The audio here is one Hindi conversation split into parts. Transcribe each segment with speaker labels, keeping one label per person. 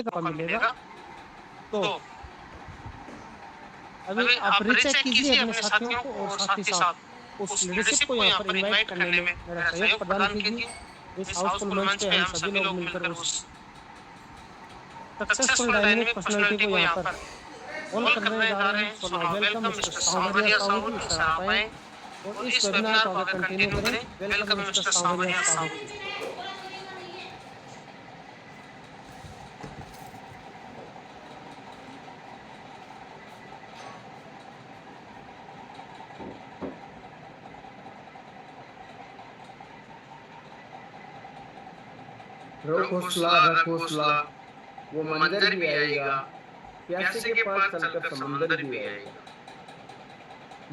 Speaker 1: का मिलेगा। तो अभी आप रीचेक कीजिए अपने साथियों को और साथ ही साथ उस लीडरशिप को यहाँ पर इनवाइट करने में मेरा सहयोग प्रदान कीजिए। इस हाउसफुल मंच पे हम सभी लोग मिलकर उस सक्सेसफुल डायनेमिक पर्सनालिटी को यहाँ पर ऑन करने जा रहे हैं। सो नाउ वेलकम मिस्टर सांवरिया साहू जी, सर आप आए और इस वेबिनार को आगे कंटिन्यू करें। वेलकम मिस्टर सांवरिया साहू जी।
Speaker 2: रखोसला वो मंजर भी आएगा, प्यासे के पास चलकर समंदर भी आएगा।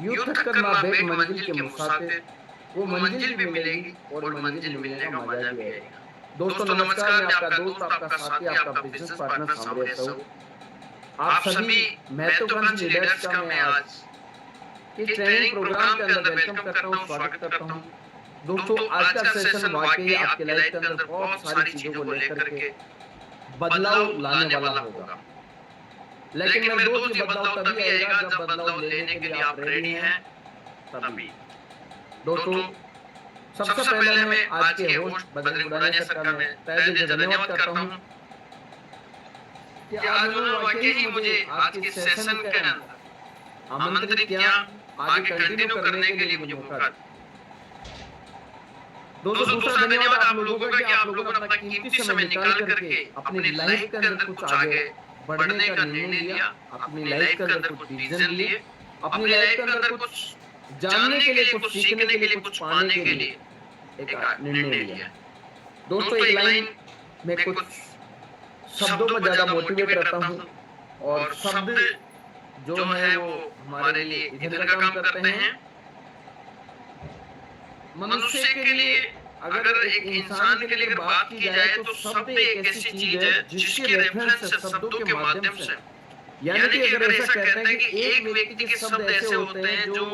Speaker 2: यूं थक कर ना बैठ मंजिल के मुसाफिर, वो मंजिल भी मिलेगी और मंजिल मिलने का मजा भी आएगा। दोस्तों नमस्कार, मैं आपका दोस्त, आपका साथी, आपका बिजनेस पार्टनर सांवरिया साहू। आप सभी महत्वाकांक्षी लीडर्स का मैं आज के ट्रेनिंग प्रोग्राम के अंदर वेलकम करता हूँ, स्वागत करता हूँ। दोस्तों आज का सेशन वाकई आपके लाइफ के अंदर बहुत सारी चीजों को लेकर के बदलाव लाने वाला होगा। लेकिन मेरे दोस्त ये बदलाव तभी आएगा जब बदलाव लेने के लिए आप रेडी हैं, तभी। दोस्तों सबसे पहले मैं आज के होस्ट बद्री बुरानिया सर का मैं तहे दिल से धन्यवाद करता हूँ कि आज उन्होंने वाकई मुझे आज के सेशन के अंदर आमंत्रित किया, आगे कंटिन्यू करने के लिए मुझे मौका दिया। दोस्तों दूसरा धन्यवाद आप लोगों का कि आप लोगों ने अपना कीमती समय निकाल करके अपनी लाइफ के अंदर कुछ आगे बढ़ने का निर्णय लिया, अपनी लाइफ के अंदर कुछ डिसीजन लिए, अपनी लाइफ के अंदर कुछ जानने के लिए, कुछ सीखने के लिए, कुछ पाने के लिए एक निर्णय लिया। दोस्तों एक लाइन में कुछ शब्दों पर ज्यादा मोटिवेट रहता हूँ और शब्द जो है वो हमारे लिए इधर का काम करते हैं। मनुष्य के लिए अगर एक इंसान के लिए बात की जाए तो शब्द एक ऐसी चीज है जिसके रेफरेंस से शब्दों के माध्यम से, यानी कि अगर ऐसा कहते हैं कि एक व्यक्ति के शब्द ऐसे होते हैं जो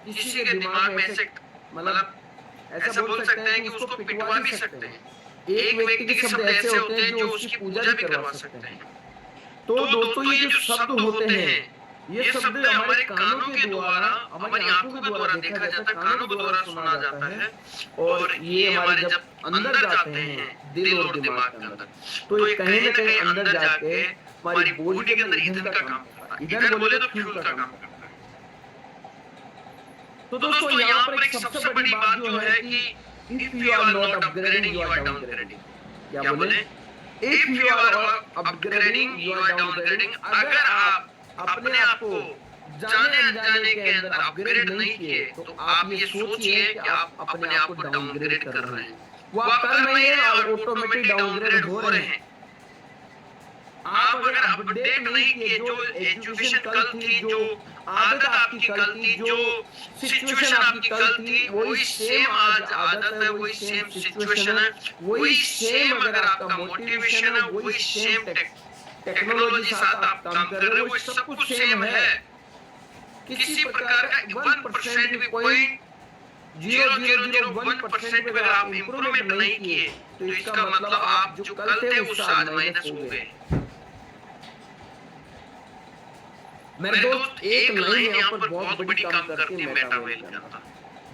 Speaker 2: किसी के दिमाग में ऐसे मतलब ऐसा बोल सकते हैं कि उसको पिटवा भी सकते हैं। एक व्यक्ति के शब्द ऐसे होते हैं जो उसकी पूजा भी करवा सकते हैं। तो दोस्तों ये जो शब्द होते हैं ये शब्द हमारे कानों के द्वारा, हमारी आंखों के द्वारा देखा जाता है, कानों के द्वारा सुना जाता है और ये हमारे जब अंदर जाते हैं दिल और दिमाग के अंदर, तो ये कहीं ना कहीं अंदर जाके हमारी बॉडी के अंदर ईंधन का काम करता है। ईंधन बोले तो फ्यूल का काम करता है। तो दोस्तों यहाँ पर एक सबसे बड़ी बात जो है कि if you are not upgrading you are downgrading. क्या बोले? If you are upgrading you are downgrading. अगर आप अपने आप को जाने अनजाने के अंदर अपग्रेड नहीं किए तो आप ये सोचिए कि आप अपने आप को डाउनग्रेड कर रहे हैं। वो आप कर रहे हैं और ऑटोमेटिक डाउनग्रेड हो रहे हैं। आप अगर अपडेट नहीं किए, जो एजुकेशन कल थी, जो आदत आपकी कल थी, जो सिचुएशन आपकी कल थी, वही सेम आज आदत है, वही सेम सिचुएशन है, वही सेम अगर आपका मोटिवेशन है, वही सेम टेक्नोलॉजी साथ आप काम कर रहे हो, वो सब कुछ सेम है। किसी प्रकार का 1% भी पॉइंट 0.001% पे अगर आप इंप्रूवमेंट नहीं किए तो इसका मतलब आप जो कल थे उससे आज माइनस हो गए। मेरे दोस्त एक लाइन यहाँ पर बहुत बड़ी काम करती है मेटा वेल के अंदर।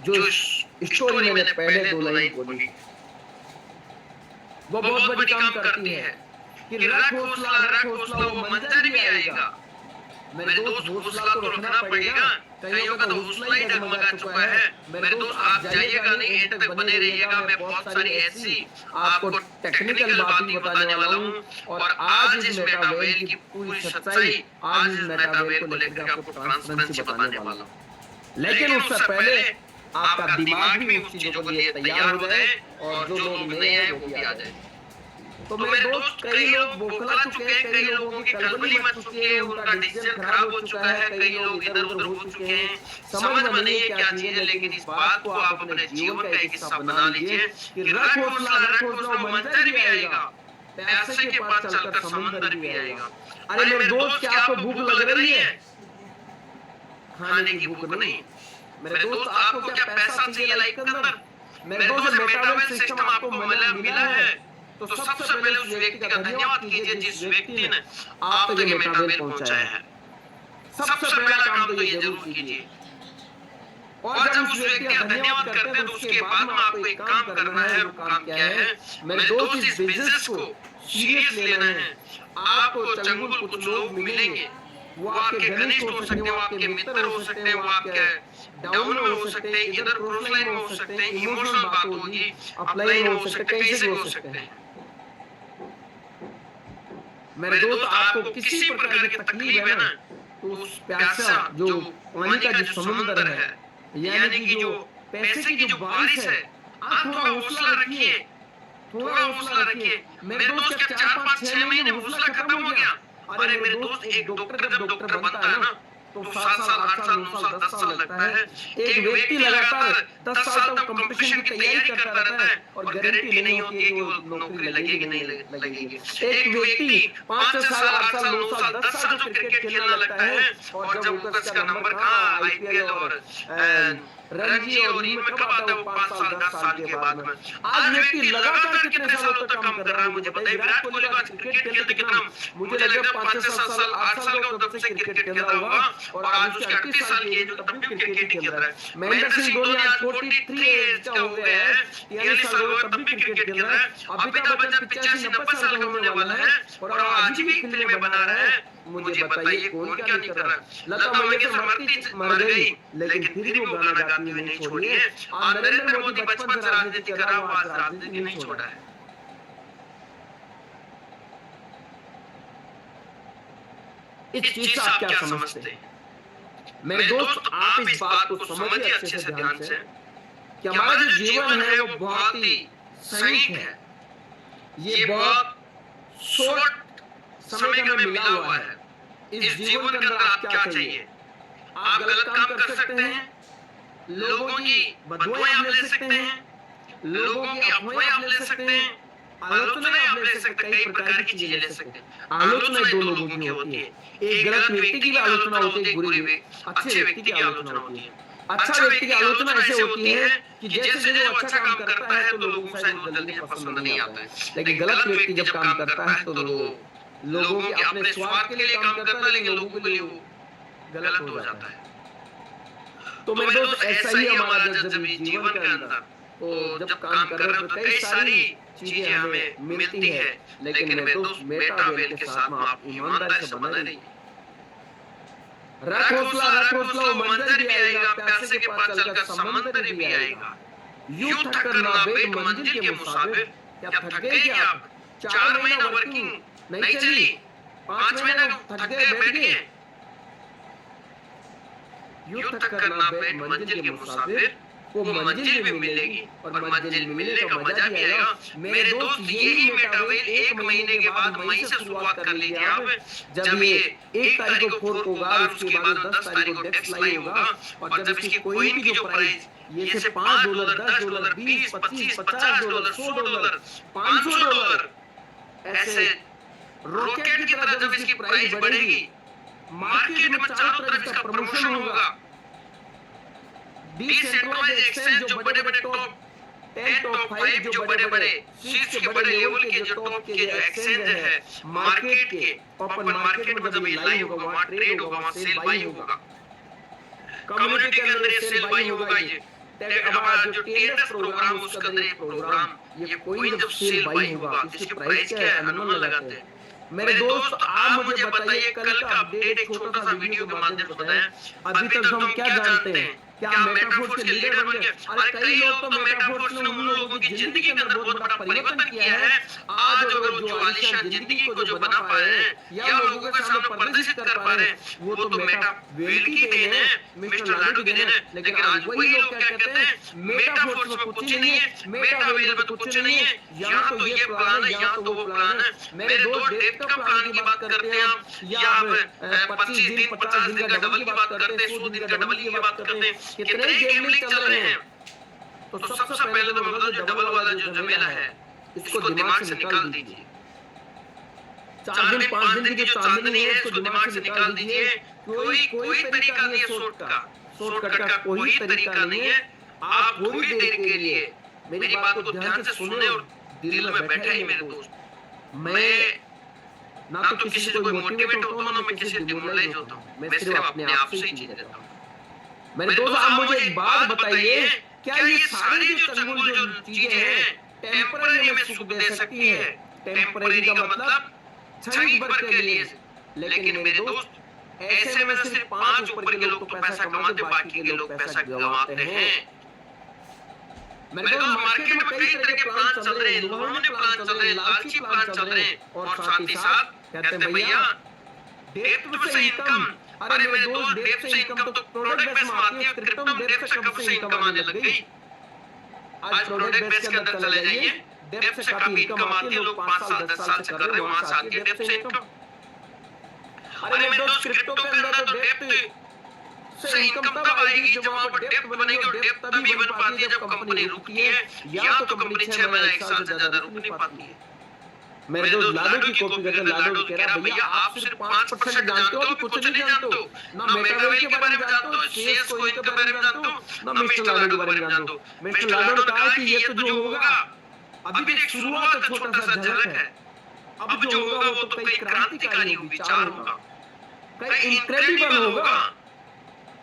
Speaker 2: जो स्टोरी मैंने पहले दो लाइन बोली वो बहुत बड़ी काम करती है कि रख हौसला वो मंजर भी आएगा। मेरे दोस्त हौसला तो रखना पड़ेगा, कईयों का तो हौसला ही डगमगा चुका है। मेरे दोस्त आप जाइएगा नहीं, एंड तक बने रहिएगा। मैं बहुत सारी ऐसी आपको टेक्निकल बात भी बताने वाला हूँ और आज इस मेटावेल की पूरी सच्चाई, आज इस मेटावेल को लेकर आपको ट्रांसपेरेंसी बताने वाला हूँ। लेकिन उससे पहले आपका दिमाग भी उस चीजों के लिए तैयार हो जाए और जो लोग नए हैं वो भी आ जाए। तो मेरे दोस्त कई लोग बौखला चुके हैं, कई लोगों की कलबली मच चुकी है, उनका डिसीजन खराब हो चुका है, कई लोग इधर उधर हो चुके हैं, समझ में नहीं है क्या चीज है। लेकिन इस बात को आप अपने जीवन का एक हिस्सा बना लीजिए कि रख हौसला मंजर भी आएगा, प्यासे के पास चलकर समंदर भी आएगा। अरे मेरे दोस्त क्या आपको भूख लग रही है? खाने की भूख नहीं। मेरे दोस्त आपको क्या पैसा चाहिए लाइफ के अंदर? मेरे दोस्त मेटावेल सिस्टम आपको मिला है, तो सबसे पहले उस व्यक्ति का धन्यवाद कीजिए जिस व्यक्ति ने आप तक ये मेटावेल पहुंचाया है। सबसे पहला काम तो ये जरूर कीजिए। और जब उस व्यक्ति का धन्यवाद करते हैं तो उसके बाद में आपको एक काम करना है। वो काम क्या है? मेरे दोस्त, इस बिजनेस को सीरियस लेना है। आपको चंगुल कुछ लोग मिलेंगे, वो आपके घनिष्ठ हो सकते हैं, वो आपके मित्र हो सकते हैं, वो आपके डाउन में हो सकते हैं, इधर क्रॉस लाइन में हो सकते हैं, इमोशनल बात होगी, अपलाइन में हो सकते हैं, कैसे भी हो सकते हैं। मेरे दोस्त, आपको किसी प्रकार की तकलीफ है ना, तो उस प्यासा जो पानी का जो समुद्र है, यानी कि जो पैसे की जो बारिश है, आप थोड़ा हौसला रखिए, थोड़ा हौसला रखिए। मेरे दोस्त, क्या 4-5-6 महीने हौसला खत्म हो गया? अरे मेरे दोस्त, एक डॉक्टर जब डॉक्टर बनता है ना, तो 7 साल, 8 साल, 9 साल, 10 साल लगता है। एक व्यक्ति लगातार 10 साल तक कंपटीशन की तैयारी करता रहता है और गारंटी नहीं होती है कि वो नौकरी लगेगी कि नहीं लगेगी। एक व्यक्ति 5 साल, 8 साल, 9 साल, 10 साल जो क्रिकेट खेलने लगता है, और जब उसका नंबर कहाँ आईपीएल और रणजी और इनमें कब आता है? वो 5 साल, 10 साल के बाद में। आज व्यक्ति लगातार कितने सालों तक काम कर रहा है मुझे बताइए। विराट कोहली का क्रिकेट खेलते कितना, मुझे लग रहा है 5-7 साल, 8 साल का तब से क्रिकेट खेल रहा होगा, और आज उसके 38 साल की एज है, तब भी क्रिकेट खेल रहा है। महेंद्र सिंह धोनी आज 43 एज का हो गया है, 43 साल हो गए, तब भी क्रिकेट खेल रहा है। अमिताभ बच्चन 85-90 साल का होने वाला है और आज भी फिल्में बना रहा है। मुझे बताइए कौन क्या नहीं कर रहा है? लता मंगेशकर मर गई, लेकिन फिर भी वो गाना गाती हुई नहीं छोड़ी है। और नरेंद्र मोदी बचपन से राजनीति कर रहा है, वो आज राजनीति नहीं छोड़ा है। इस चीज से आप क्या समझते हैं? मेरे दोस्त, आप इस बात को समझिए अच्छे से, ध्यान से, कि हमारा जो जीवन है वो बहुत ही संयुक्त है। ये बहुत शॉर्ट समय में मिला हुआ है। इस जीवन के अंदर आप क्या चाहिए? आप गलत काम कर सकते हैं, लोगों की बददुआएं आप ले सकते हैं, लोगों की अफवाहें आप ले सकते हैं, आलोचनाएं आप ले सकते हैं, कई प्रकार की चीजें ले सकते हैं। आलोचनाएं दो लोगों की होती है, एक गलत व्यक्ति की भी आलोचना होती है, एक बुरी अच्छे व्यक्ति की आलोचना होती है। अच्छा व्यक्ति की आलोचना ऐसे होती है कि जैसे जैसे वो अच्छा काम करता है तो लोगों को शायद वो जल्दी पसंद नहीं आता है, लेकिन गलत व्यक्ति जब काम करता है तो लोगों के अपने स्वार्थ के लिए काम करता है, लेकिन लोगों के लिए वो गलत हो जाता है। तो मेरे दोस्त, ऐसा ही हमारा जब जीवन के अंदर तो जब काम कर रहे हो तो कई सारी चीजें हमें मिलती है, लेकिन मेरे दोस्त, मेटावेल के साथ में आप ईमानदारी से बने रहिए। रख हौसला, वो मंजर भी आएगा, प्यासे के पास चलकर समंदर भी आएगा। यूं थक कर ना बैठ मंजिल के मुसाफिर, क्या थक गए क्या आप? 4 महीना वर्किंग नहीं चली, 5 महीना थक गए, बैठ गए। यूं थक कर ना बैठ मंजिल के मुसाफिर, वो मंजिल भी मिलेगी और मंजिल मिलने का मजा भी आएगा। मेरे दोस्त, यही मेटावेल 1 महीने के बाद मई से शुरुआत कर लीजिए आप। जब ये 1 तारीख को फोर्क होगा, उसके बाद 10 तारीख को डेस्क लाइव होगा, और जब इसकी कॉइन की जो प्राइस ये से $5, $10, $20, $25, $50, $100, $500 ऐसे रॉकेट की तरह जब इसकी प्राइस बढ़ेगी, मार्केट में चारों तरफ इसका प्रमोशन होगा। डिसेंट्रलाइज्ड एक्सचेंज जो बड़े-बड़े टॉप 10, टॉप 5 जो बड़े-बड़े शीर्ष के बड़े लेवल के जो टॉप के जो एक्सचेंज है मार्केट के, ओपन मार्केट में जब ये लाइव होगा, वहां ट्रेड होगा, वहां सेल बाई होगा। कम्युनिटी के अंदर ये सेल बाई होगा। ये हमारा जो टीएनएस प्रोग्राम उसके अंदर ये प्रोग्राम, ये कोई जब सेल बाई होगा, इसकी प्राइस क्या है? अनुमान लगाते हैं। मेरे दोस्त, आप मुझे बताइए, कल का अपडेट एक छोटा सा वीडियो के माध्यम से बताएं। अभी तक हम क्या जानते हैं? क्या मेटाफोर्स के लीडर बन गए? अरे कई लोग तो मेटाफोर्स ने उन लोगों की जिंदगी के अंदर बहुत बड़ा परिवर्तन किया है। आज अगर जो आलीशान जिंदगी को जो बना पाए हैं या लोगों के सामने प्रदर्शित कर पा रहे हैं, वो तो मेटावेल की देन है, मिस्टर लाडू की देन है। लेकिन आज वही लोग क्या कहते हैं? मेटाफोर्स में कुछ नहीं है, मेटावेल में तो कुछ नहीं है, या तो ये प्लान है या तो वो प्लान है। मेरे दोस्त, डेट का प्लान की बात करते हैं आप, या 25 दिन 50 दिन का डबल की बात करते हैं, 100 दिन का डबल की बात करते हैं, कितने गेमलिंग चल रहे हैं। तो सबसे पहले तो मतलब जो डबल वाला जो झमेला है, इसको दिमाग से निकाल दीजिए। 4 दिन 5 दिन की जो चांदनी है, इसको दिमाग से निकाल दीजिए। कोई तरीका नहीं है शॉर्टकट का कोई तरीका नहीं है। आप थोड़ी देर के लिए मेरी बात को ध्यान से सुने और दिल में बैठा ही मेरे दोस्त। मैं ना तो किसी से कोई मोटिवेट होता हूँ, ना मैं किसी से डिमोरलाइज होता हूँ, मैं सिर्फ अपने आप से ही चीज देता हूँ। मेरे दोस्त आप मुझे एक बात बताइए, क्या ये सारी जो चंगुल जो चीजें हैं टेम्पररी हमें सुख दे सकती है? टेम्पररी का मतलब क्षणिक भर के लिए। लेकिन मेरे दोस्त ऐसे में सिर्फ 5 ऊपर के लोग तो पैसा कमाते, बाकी के लोग पैसा गंवाते हैं। मेरे दोस्त मार्केट में कई तरह के प्लान चल रहे हैं, लुभावने प्लान चल रहे हैं, लालची प्लान चल रहे हैं, और साथ ही साथ कहते हैं भैया डेप्थ से इनकम। अरे मेरे दोस्त डेप्थ से इनकम तो प्रोडक्ट बेस में आती है, क्रिप्टो में डेप्थ से कब से इनकम आने लग गई। आज प्रोडक्ट बेस के अंदर चले जाइए, डेप्थ से काफी इनकम आती है, लोग 5 साल 10 साल से कर रहे हैं, वहां से आती है डेप्थ से इनकम। अरे मेरे दोस्त क्रिप्टो के अंदर तो डेप्थ से इनकम तब आएगी जब वहां पर डेप्थ बनेगी, और डेप्थ तभी बन पाती है जब कंपनी रुकती है, या तो कंपनी 6 महीना 1 साल से ज्यादा रुक नहीं पाती है। मेरे दोस्त लाडो की कॉपी करते, लाडो कह रहा भैया आप सिर्फ 5% जानते हो, अभी कुछ नहीं जानते हो, ना मेटावेल के बारे में जानते हो, शेयर्स कॉइन के बारे में जानते हो, ना मिस्टर लाडो के बारे में जानते हो। मिस्टर लाडो ने कहा कि ये तो जो होगा अभी एक शुरुआत है, छोटा सा झलक है, अब जो होगा वो तो कई क्रांतिकारी विचार होगा, कई इनक्रेडिबल होगा,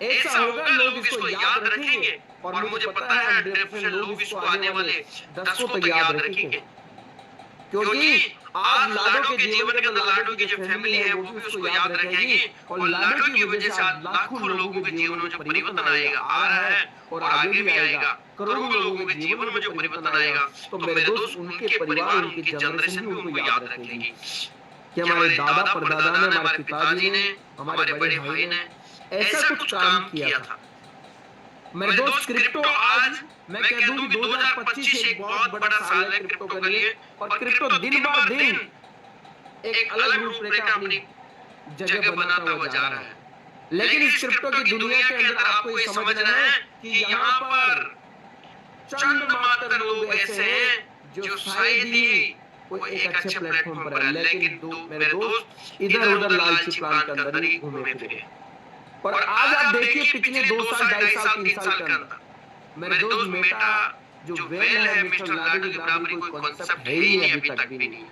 Speaker 2: ऐसा होगा लोग इसको याद रखेंगे, और मुझे पता है 100% लोग इसको आने वाले दशकों तक याद रखेंगे, क्योंकि आज लाडो के जीवन के अंदर लाडो की जो फैमिली है वो भी उसको याद रखेगी, और लाडो की वजह से आज लाखों लोगों के जीवन में जो परिवर्तन आएगा, आ रहा है और आगे भी आएगा, करोड़ों लोगों के जीवन में जो परिवर्तन आएगा, तो मेरे दोस्त उनके परिवार, उनकी जनरेशन भी उनको याद रखेगी कि हमारे दादा परदादा ने, हमारे पिताजी ने, हमारे बड़े भाई ने ऐसा कुछ काम किया था। मेरे दोस्त क्रिप्टो आज मैं कह दूं कि 2025 एक बहुत बड़ा साल है क्रिप्टो के लिए, और क्रिप्टो दिन ब दिन एक अलग रूपरेखा अपनी जगह बनाता हुआ जा रहा है। लेकिन इस क्रिप्टो की दुनिया के अंदर आपको ये समझना है कि यहाँ पर चंद मात्र लोग ऐसे हैं जो शायद ही कोई एक अच्छे प्लेटफॉर्म पर है, लेकिन मेरे दोस्त इधर उधर लालची प्लान के अंदर ही घूमे फिरे। और आज आप देखिए पिछले 2 साल 2.5 साल 3 साल के अंदर मेरे दोस्त मेटा जो वेल है मिस्टर लाडो की बराबरी कोई कांसेप्ट है ही नहीं, अभी तक भी नहीं।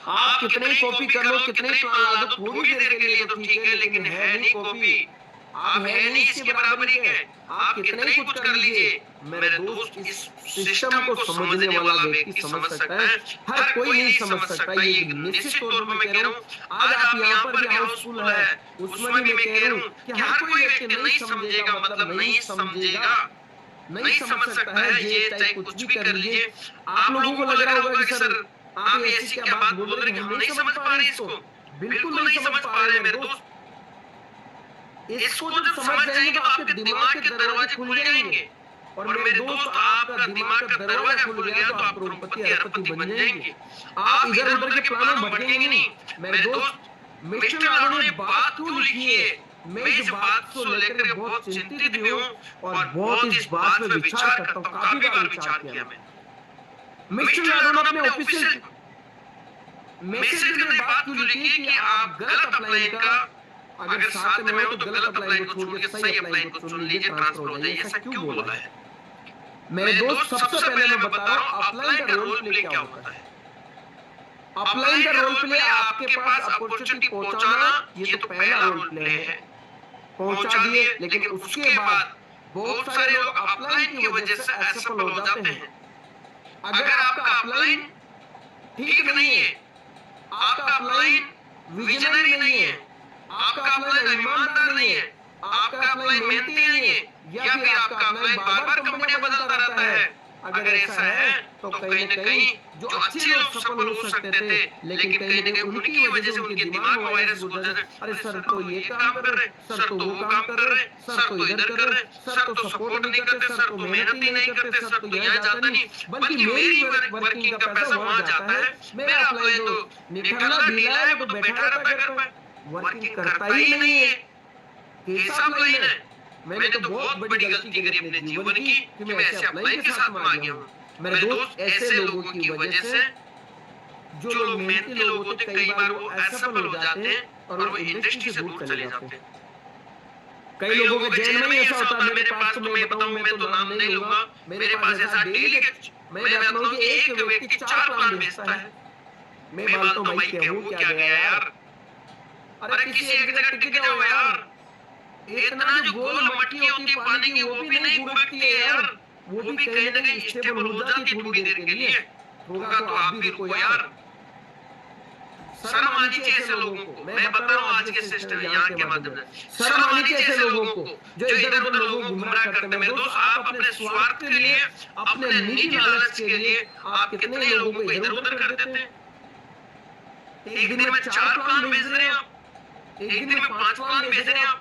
Speaker 2: आप कितने ही कॉपी कर लो, कितने ही प्लान ला दो, थोड़ी देर के लिए तो ठीक है, लेकिन है नहीं कॉपी, आप है नहीं इसके बराबरी के, आप कितने ही कुछ कर लीजिए। मेरे दोस्त इस सिस्टम को समझने वाला व्यक्ति समझ सकता है, हर कोई नहीं समझ सकता, ये निश्चित तौर पर मैं कह रहा हूँ। आज आप यहाँ पर भी हाउसफुल है, उसमें भी मैं कह रहा हूँ कि हर कोई व्यक्ति नहीं समझेगा, मतलब नहीं समझेगा, नहीं समझ सकता है, ये चाहे कुछ भी कर लीजिए। आप लोगों को लग रहा होगा कि सर आप ऐसी क्या बात बोल रहे हैं, हम नहीं समझ पा रहे इसको, बिल्कुल नहीं समझ पा रहे मेरे दोस्त। इसको जब समझ जाएंगे तो आपके दिमाग के दरवाजे खुल जाएंगे, और मेरे दोस्त आपका दिमाग का दरवाजा खुल गया तो आप करोड़पति अरबपति बन जाएंगे, आप इधर उधर के प्लानों में भटकेंगे नहीं। मेरे दोस्त मिस्टर लाडो ने बात क्यों लिखी है, मैं इस बात को लेकर बहुत चिंतित भी हूँ, और बहुत इस बात पे विचार करता हूँ, काफी बार विचार किया मैंने। मिस्टर लाडो ने अपने ऑफिशियल मैसेज में बात क्यों लिखी है कि आप गलत अपलाइन का, अगर साथ में हो तो गलत अपलाइन को छोड़ के सही अपलाइन को चुन लीजिए, ट्रांसफर हो जाइए, ऐसा क्यों बोला है? मेरे दोस्त सबसे पहले मैं बता रहा हूँ अपलाइन का रोल प्ले क्या होता है। अपलाइन का रोल प्ले आपके पास अपॉर्चुनिटी पहुंचाना, ये तो पहला रोल प्ले है, पहुंचा दिए, लेकिन उसके बाद बहुत सारे लोग अपलाइन की वजह से असफल हो जाते हैं। अगर आपका अपलाइन ठीक नहीं है, आपका अपलाइन विजनरी नहीं है, आपका अपलाइन ईमानदार नहीं है, आपका अपलाइन मेहनती नहीं है, या फिर आपका अपलाइन बार-बार कंपनियां बदलता रहता है, अगर ऐसा है तो कहीं न कहीं जो अच्छे लोग सफल हो सकते थे, लेकिन कहीं न कहीं उनकी वजह से उनके दिमाग में वायरस घुस जाता है, अरे सर तो ये काम कर रहे, सर तो वो काम कर रहे, सर तो इधर कर रहे, सर तो सपोर्ट नहीं करते, सर तो मेहनत ही नहीं करते, सर तो यहाँ जाता नहीं, बल्कि मेरी वर्किंग का पैसा वहां जाता है, मेरा अपलाइन तो निठल्ला ढीला है, वो तो बैठा रहता है घर पर, वर्किंग करता ही नहीं है, कैसा अपलाइन है? मैंने तो बहुत बड़ी गलती करी अपने जीवन की कि मैं ऐसे अपलाइन के साथ में आ गया हूँ। मेरे दोस्त ऐसे लोगों की वजह से, जो लोग मेहनती लोग होते, कई बार वो असफल हो जाते हैं और वो इंडस्ट्री से दूर चले जाते हैं। कई लोगों के जहन में ऐसा होता है मेरे पास तो मैं बताऊं मैं तो नाम नहीं लूंगा, मेरे पास ऐसा डेली के मैं बताता हूं कि एक व्यक्ति 4 प्लान बेचता है। मैं बोलता हूं भाई क्या हो क्या गया यार, अरे किसी एक जगह टिक जाओ यार, इतना जो गोल मटकी होती है पानी की वो भी नहीं गुड़कती है यार, वो भी कहीं ना कहीं स्टेबल हो जाती है थोड़ी देर के लिए, होगा तो आप भी रुको यार। शर्म आनी चाहिए ऐसे लोगों को, मैं बता रहा हूँ आज के सिस्टम यहाँ के माध्यम से शर्म आनी चाहिए ऐसे लोगों को जो इधर उधर लोगों को गुमराह करते हैं। मेरे दोस्त आप अपने स्वार्थ के लिए, अपने निजी लालच के लिए आप कितने लोगों को इधर उधर कर देते हैं। एक दिन में 4 प्लान भेज रहे हैं आप, एक दिन में 5 प्लान भेज रहे हैं आप।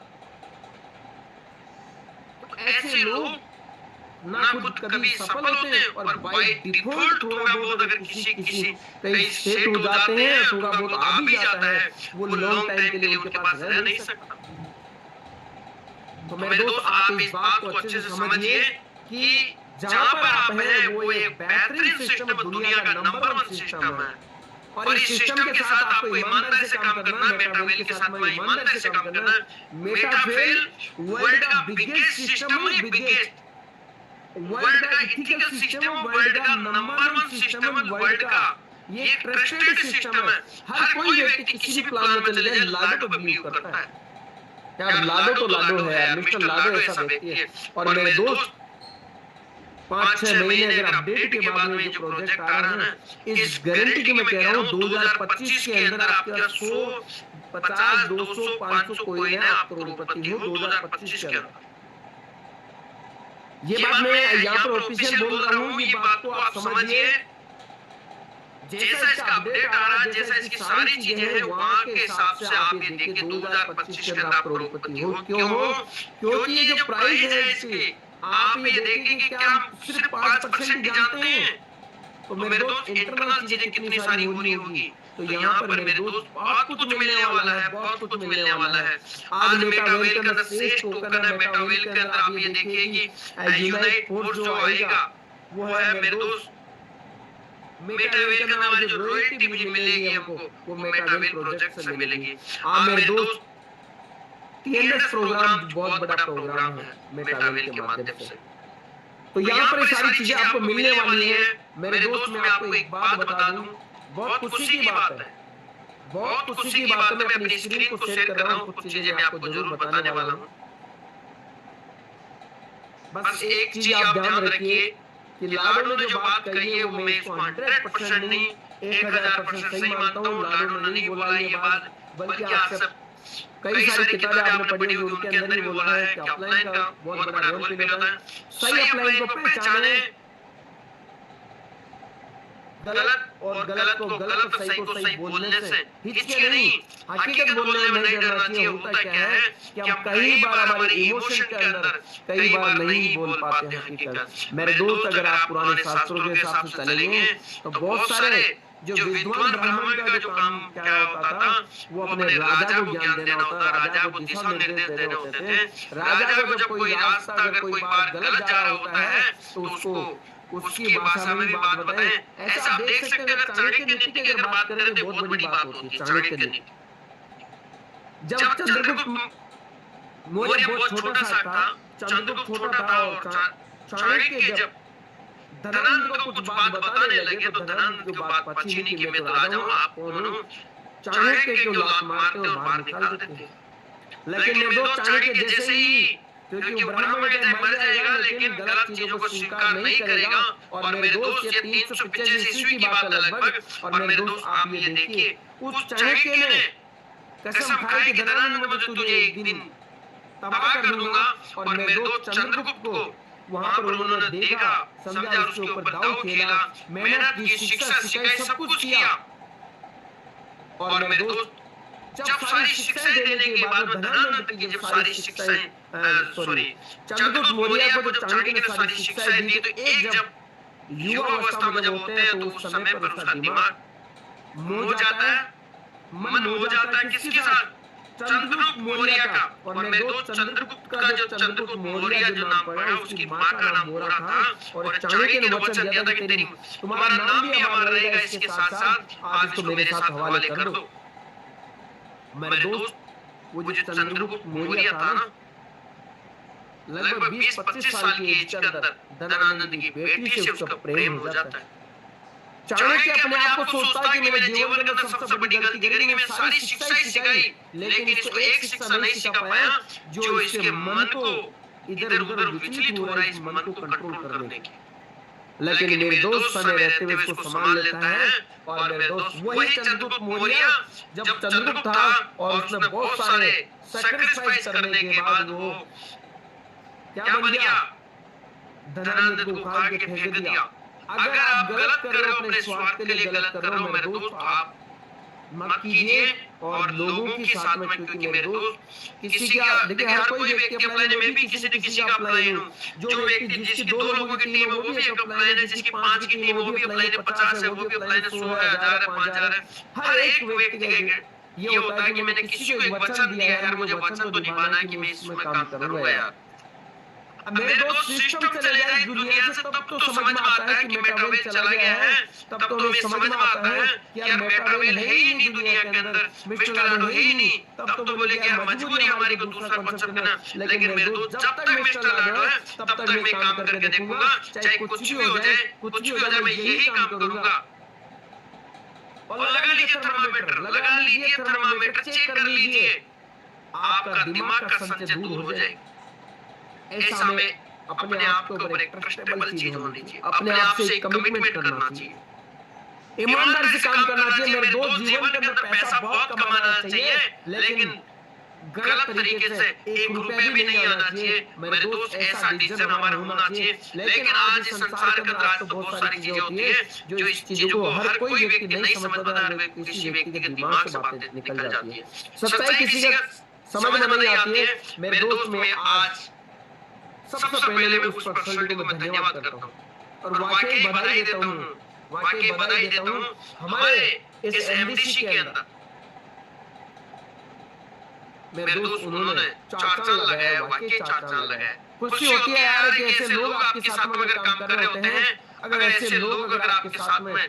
Speaker 2: तो ऐसे लोग ना खुद कभी सफल होते हैं और बाय डिफॉल्ट थोड़ा बहुत अगर किसी कहीं सेट हो जाते हैं, थोड़ा बहुत आ भी जाता है, वो लॉन्ग टाइम के लिए उनके पास रह नहीं सकता। तो मेरे दोस्त आप इस बात को अच्छे से समझिए कि जहां पर आप हैं वो एक बेहतरीन सिस्टम दुनिया का नंबर 1 सिस्टम है, और इस सिस्टम के साथ आपको ईमानदारी से काम करना है, मेटावेल के साथ में ईमानदारी से काम करना है। मेटावेल वर्ल्ड का बिगेस्ट सिस्टम है, बिगेस्ट वर्ल्ड का इथिकल सिस्टम, वर्ल्ड का नंबर 1 सिस्टम, वर्ल्ड का ये एक ट्रस्टेड सिस्टम है। हर कोई व्यक्ति किसी भी प्लान में चले जाए लाडो को बिलीव करता है। यार लाडो तो लाडो है यार, मिस्टर लाडो ऐसा व्यक्ति है। और मेरे दोस्त 5-6 महीने अगर अपडेट के बाद में जो प्रोजेक्ट आ रहा है ना, इस गारंटी की मैं कह रहा हूँ 2025 के अंदर आपके 100, 50, 200, 500 कोई ना आप करोड़पति हो 2025 के अंदर। ये बात मैं यहाँ पर ऑफिशियल बोल रहा हूँ, ये बात को आप समझिए। जैसा इसका अपडेट आ रहा है, जैसा इसकी सारी चीजें हैं, वहां के हिसाब से आप ये देखिए 2025 के अंदर आप करोड़पति हो। क्यों हो? क्योंकि ये जो प्राइस है इसकी, आप ये देखिए कि क्या हम सिर्फ 5% ही जानते हैं। तो मेरे दोस्त इंटरनल चीजें कितनी सारी हो रही होगी। तो यहाँ पर मेरे दोस्त बहुत कुछ मिलने वाला है, बहुत कुछ मिलने वाला है। आज मेटावेल के अंदर शेष टोकन है, मेटावेल के अंदर आप ये देखिए कि यूनाइट फोर्स जो आएगा वो है मेरे दोस्त मेटावेल के अंदर हमारी जो रॉयल्टी भी मिलेगी हमको, वो मेटावेल प्रोजेक्ट से मिलेगी। आप मेरे दोस्त TNS प्रोग्राम बहुत बड़ा प्रोग्राम है मेटावेल के माध्यम से। तो यहाँ पर ये सारी चीजें आपको मिलने वाली है। मेरे दोस्त मैं आपको एक बात बता दूं, बहुत खुशी की बात है, बहुत खुशी की बात है। मैं अपनी स्क्रीन को शेयर कर रहा हूँ, कुछ चीजें मैं आपको जरूर बताने वाला हूँ। बस एक चीज आप ध्यान रखिए कि लाडो ने जो बात कही है वो मैं इसको 100% नहीं 1000% सही मानता हूँ। लाडो ने नहीं बोला ये बात, बल्कि आप सब कई सारी किताबें आपने पढ़ी होगी, उनके अंदर ही बोला है कि अपलाइन का बहुत बड़ा रोल प्ले होता है। सही अपलाइन को पहचाने, गलत और गलत को गलत, सही को सही बोलने से हिचके नहीं, हकीकत बोलने में नहीं डरना चाहिए। होता क्या है कि हम कई बार हमारे इमोशन के अंदर कई बार नहीं बोल पाते हैं हकीकत। मेरे दोस्त अगर आप पुराने शास्त्रों के हिसाब से चलेंगे तो बहुत सारे जो विद्वान ब्राह्मण का जो काम क्या होता था, वो अपने राजा को ज्ञान देना होता, राजा को दिशा निर्देश देने होते थे। राजा को जब कोई रास्ता अगर कोई बात गलत जा रहा होता है तो उसको उसकी भाषा में भी बात बताएं। ऐसा आप देख सकते हैं अगर चाणक्य नीति की अगर बात करें तो बहुत बड़ी बात होती है चाणक्य नीति। जब चंद्रगुप्त मौर्य बहुत छोटा सा था, चंद्रगुप्त छोटा था और चाणक्य जब धनानंद को कुछ बात बताने लगे तो धनानंद की बात पची नहीं कि मैं तो राजा हूं, आप कौन हो। चाणक्य को लात मारते और बाहर निकाल देते। लेकिन ये दो चाणक्य जैसे ही, क्योंकि वो ब्राह्मण है मर जाएगा लेकिन गलत चीजों को स्वीकार नहीं करेगा। और मेरे दोस्त ये 385 ईस्वी की बात है लगभग। और मेरे दोस्त आप ये देखिए उस चाणक्य ने कसम खाई कि धनानंद मैं तुझे एक दिन तबाह कर दूंगा। और मेरे दोस्त चंद्रगुप्त को वहां पर उन्होंने देखा, समझा, उसके ऊपर दांव खेला, मेहनत की, शिक्षा सिखाई, सब कुछ किया। और मेरे दोस्त जब सारी शिक्षाएं देने के बाद धनानंद की जब सारी शिक्षाएं चंद्रगुप्त मौर्य को जब चाणक्य ने सारी शिक्षाएं दी तो एक जब युवा अवस्था में जब होते हैं तो उस समय पर उसका दिमाग मोह जाता है, मन हो जाता है किसके साथ? चंद्रगुप्त मौर्य का। और मेरे दोस्त चंद्रगुप्त का जो चंद्रगुप्त मौर्य जो नाम पड़ा उसकी मां का नाम मोरा था। और चाणक्य ने वचन दिया था कि तेरी तुम्हारा नाम भी अमर रहेगा, इसके साथ साथ आज इसको मेरे साथ हवाले कर दो। मेरे दोस्त वो जो चंद्रगुप्त मौर्य था ना, लगभग 20-25 साल की एज के अंदर धनानंद की बेटी से उसका प्रेम हो जाता है। चाणक्य अपने आप को सोचता है कि मैंने जीवन के अंदर सबसे बड़ी गलती करी कि मैं सारी शिक्षाएं सिखाई, लेकिन इसको एक शिक्षा नहीं सिखा पाया जो इसके मन को इधर उधर विचलित हो रहा है, इस मन को कंट्रोल करने की। लेकिन मेरे दोस्त समय रहते हुए इसको संभाल लेता है। और मेरे दोस्त वही चंद्रगुप्त मौर्य, जब चंद्रगुप्त था और उसने बहुत सारे सैक्रिफाइस करने के बाद वो क्या बन गया, धनानंद को उखाड़ के फेंक दिया। अगर आप गलत कर रहे हो, अपने स्वार्थ के लिए गलत कर रहे हो मेरे दोस्त, आप मत कीजिए। और लोगों के साथ में, क्योंकि मेरे दोस्त किसी का, देखिए हर कोई व्यक्ति अपना है, मैं भी किसी न किसी का अपलाइन हूँ। जो व्यक्ति जिसकी 2 लोगों की टीम है वो भी एक अपलाइन है, जिसकी 5 की टीम है वो भी अपलाइन है, 50 है वो भी अपलाइन है, 100 है, 1000 है, 5000 है। हर एक व्यक्ति का ये होता है कि मैंने किसी को एक वचन दिया है, मुझे वचन तो निभाना है कि मैं इसमें काम करूंगा यार। मेरे दोस्त सिस्टम चले जाए इस दुनिया से तब तो समझ में आता है कि मेटावेल चला गया है, तब तो हमें समझ में आता है कि यार मेटावेल है ही नहीं दुनिया के अंदर, मिस्टर लाडो है ही नहीं। तब तो बोले कि यार मजबूरी हमारी को दूसरा कॉन्सेप्ट देना। लेकिन मेरे दोस्त जब तक मिस्टर लाडो है तब तक मैं काम करके देखूंगा, चाहे कुछ भी हो जाए, कुछ भी हो जाए, मैं यही काम करूंगा। और लगा लीजिए थर्मामीटर, लगा लीजिए थर्मामीटर, चेक कर लीजिए, आपका दिमाग का संशय दूर हो जाएगा। ऐसा हमें अपने आप के ऊपर एक ट्रस्टेबल चीज होनी चाहिए, अपने आप से एक कमिटमेंट करना चाहिए, ईमानदारी से काम करना चाहिए। मेरे दोस्त जीवन के अंदर पैसा बहुत कमाना चाहिए, लेकिन गलत तरीके से 1 रुपया भी नहीं आना चाहिए। मेरे दोस्त ऐसा डिसीजन हमारा होना चाहिए। लेकिन आज इस संसार के अंदर आज तो बहुत सारी चीजें होती है जो इस चीजों को हर कोई व्यक्ति नहीं समझ पाता, हर किसी व्यक्ति के दिमाग से बातें निकल जाती है, सच्चाई किसी का समझ में नहीं आती है। मेरे दोस्त में आज सबसे पहले मैं उस पर्सनालिटी को मैं धन्यवाद करता हूँ और वाकई बधाई देता हूँ, वाकई बधाई देता हूँ हमारे इस एमडीसी के अंदर। मेरे दोस्त उन्होंने 4 साल लगाया, वाकई 4 साल लगाया। खुशी होती है यार कि ऐसे लोग आपके साथ में अगर काम कर रहे होते हैं, अगर ऐसे लोग अगर आपके साथ में